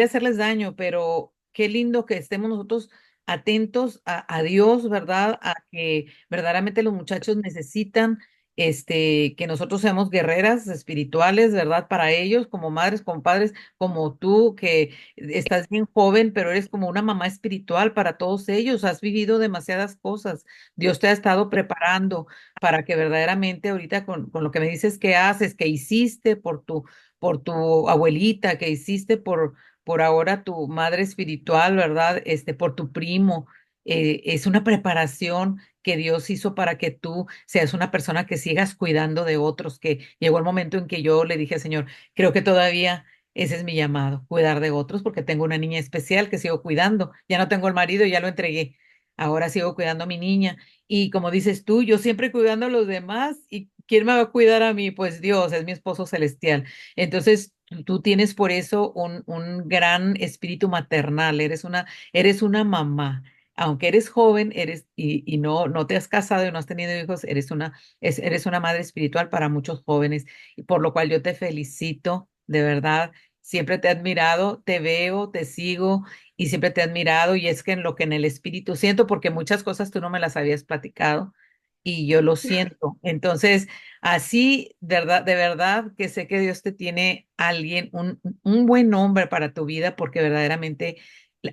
hacerles daño, pero qué lindo que estemos nosotros atentos a Dios, ¿verdad? A que verdaderamente los muchachos necesitan. que nosotros seamos guerreras espirituales, ¿verdad? Para ellos, como madres, como padres, como tú, que estás bien joven, pero eres como una mamá espiritual para todos ellos. Has vivido demasiadas cosas. Dios te ha estado preparando para que verdaderamente ahorita con lo que me dices que haces, que hiciste por tu abuelita, que hiciste por ahora tu madre espiritual, ¿verdad? Por tu primo. Es una preparación que Dios hizo para que tú seas una persona que sigas cuidando de otros, que llegó el momento en que yo le dije, Señor, creo que todavía ese es mi llamado, cuidar de otros, porque tengo una niña especial que sigo cuidando. Ya no tengo el marido, ya lo entregué. Ahora sigo cuidando a mi niña. Y como dices tú, yo siempre cuidando a los demás. ¿Y quién me va a cuidar a mí? Pues Dios, es mi esposo celestial. Entonces, tú tienes por eso un gran espíritu maternal. Eres una mamá. Aunque eres joven, y no te has casado y no has tenido hijos, eres una madre espiritual para muchos jóvenes, y por lo cual yo te felicito, de verdad. Siempre te he admirado, te veo, te sigo y siempre te he admirado, y es que en lo que en el espíritu siento, porque muchas cosas tú no me las habías platicado y yo lo siento. Entonces, así, de verdad que sé que Dios te tiene alguien, un buen hombre para tu vida, porque verdaderamente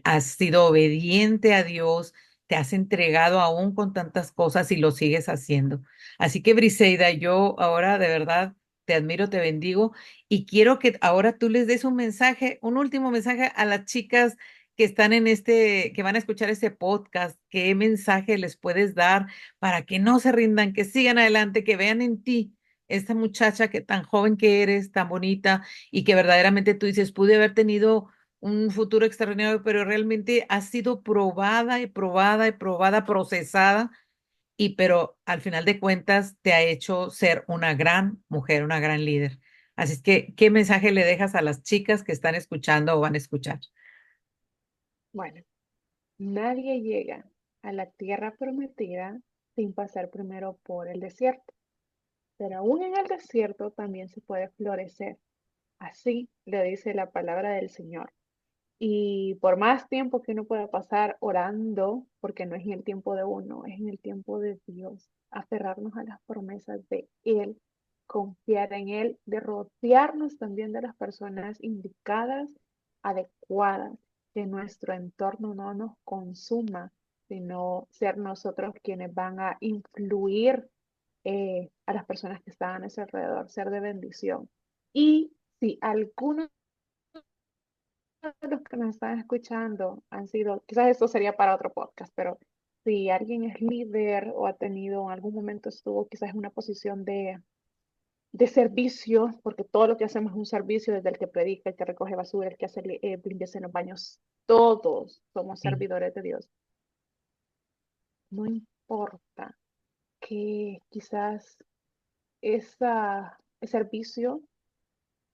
has sido obediente a Dios, te has entregado aún con tantas cosas y lo sigues haciendo. Así que, Briseida, yo ahora de verdad te admiro, te bendigo y quiero que ahora tú les des un mensaje, un último mensaje a las chicas que están que van a escuchar este podcast. ¿Qué mensaje les puedes dar para que no se rindan, que sigan adelante, que vean en ti esta muchacha que tan joven que eres, tan bonita y que verdaderamente tú dices, pude haber tenido un futuro extraordinario, pero realmente ha sido probada y probada y probada, procesada, pero al final de cuentas te ha hecho ser una gran mujer, una gran líder. Así es que, ¿qué mensaje le dejas a las chicas que están escuchando o van a escuchar? Bueno, nadie llega a la tierra prometida sin pasar primero por el desierto, pero aún en el desierto también se puede florecer. Así le dice la palabra del Señor. Y por más tiempo que uno pueda pasar orando, porque no es en el tiempo de uno, es en el tiempo de Dios, aferrarnos a las promesas de Él, confiar en Él, de rodearnos también de las personas indicadas, adecuadas, que nuestro entorno no nos consuma, sino ser nosotros quienes van a influir a las personas que están a nuestro alrededor, ser de bendición. Y si alguno los que nos están escuchando han sido, quizás esto sería para otro podcast, pero si alguien es líder o ha tenido en algún momento estuvo quizás en una posición de servicio, porque todo lo que hacemos es un servicio, desde el que predica, el que recoge basura, el que hace limpieza en los baños, todos somos Sí, servidores de Dios. No importa que quizás ese servicio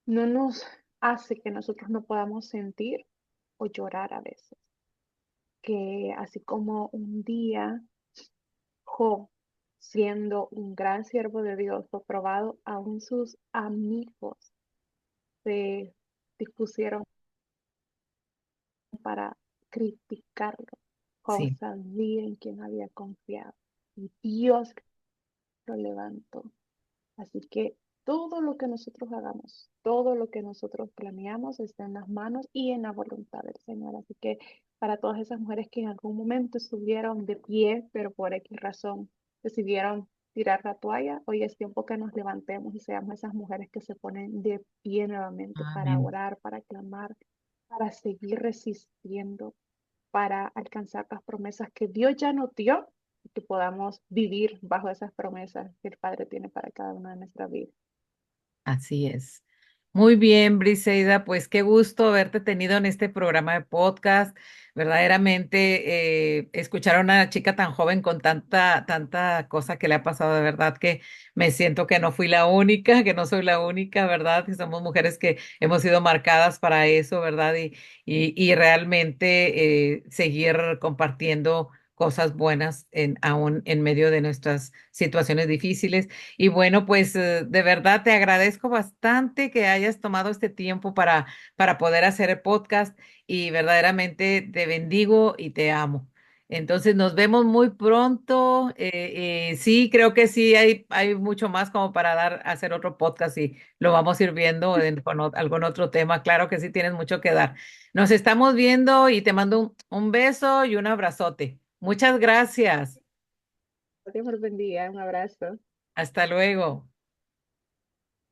no nos hace que nosotros no podamos sentir o llorar a veces, que así como un día Job, siendo un gran siervo de Dios, fue probado, aún sus amigos se dispusieron para criticarlo. Job sí, sabía en quién había confiado y Dios lo levantó. Así que todo lo que nosotros hagamos, todo lo que nosotros planeamos está en las manos y en la voluntad del Señor. Así que para todas esas mujeres que en algún momento estuvieron de pie, pero por X razón decidieron tirar la toalla, hoy es tiempo que nos levantemos y seamos esas mujeres que se ponen de pie nuevamente para amén. orar, para clamar, para seguir resistiendo, para alcanzar las promesas que Dios ya nos dio y que podamos vivir bajo esas promesas que el Padre tiene para cada una de nuestras vidas. Así es. Muy bien, Briseida, pues qué gusto haberte tenido en este programa de podcast. Verdaderamente, escuchar a una chica tan joven con tanta cosa que le ha pasado, de verdad que me siento que no fui la única, que no soy la única, ¿verdad? Que somos mujeres que hemos sido marcadas para eso, ¿verdad? Y realmente seguir compartiendo cosas buenas aún en medio de nuestras situaciones difíciles. Y bueno, pues de verdad te agradezco bastante que hayas tomado este tiempo para poder hacer el podcast y verdaderamente te bendigo y te amo. Entonces nos vemos muy pronto. Sí, creo que sí, hay mucho más como para hacer otro podcast y lo vamos a ir viendo con algún otro tema. Claro que sí, tienes mucho que dar. Nos estamos viendo y te mando un beso y un abrazote. Muchas gracias. Dios me bendiga, un abrazo. Hasta luego.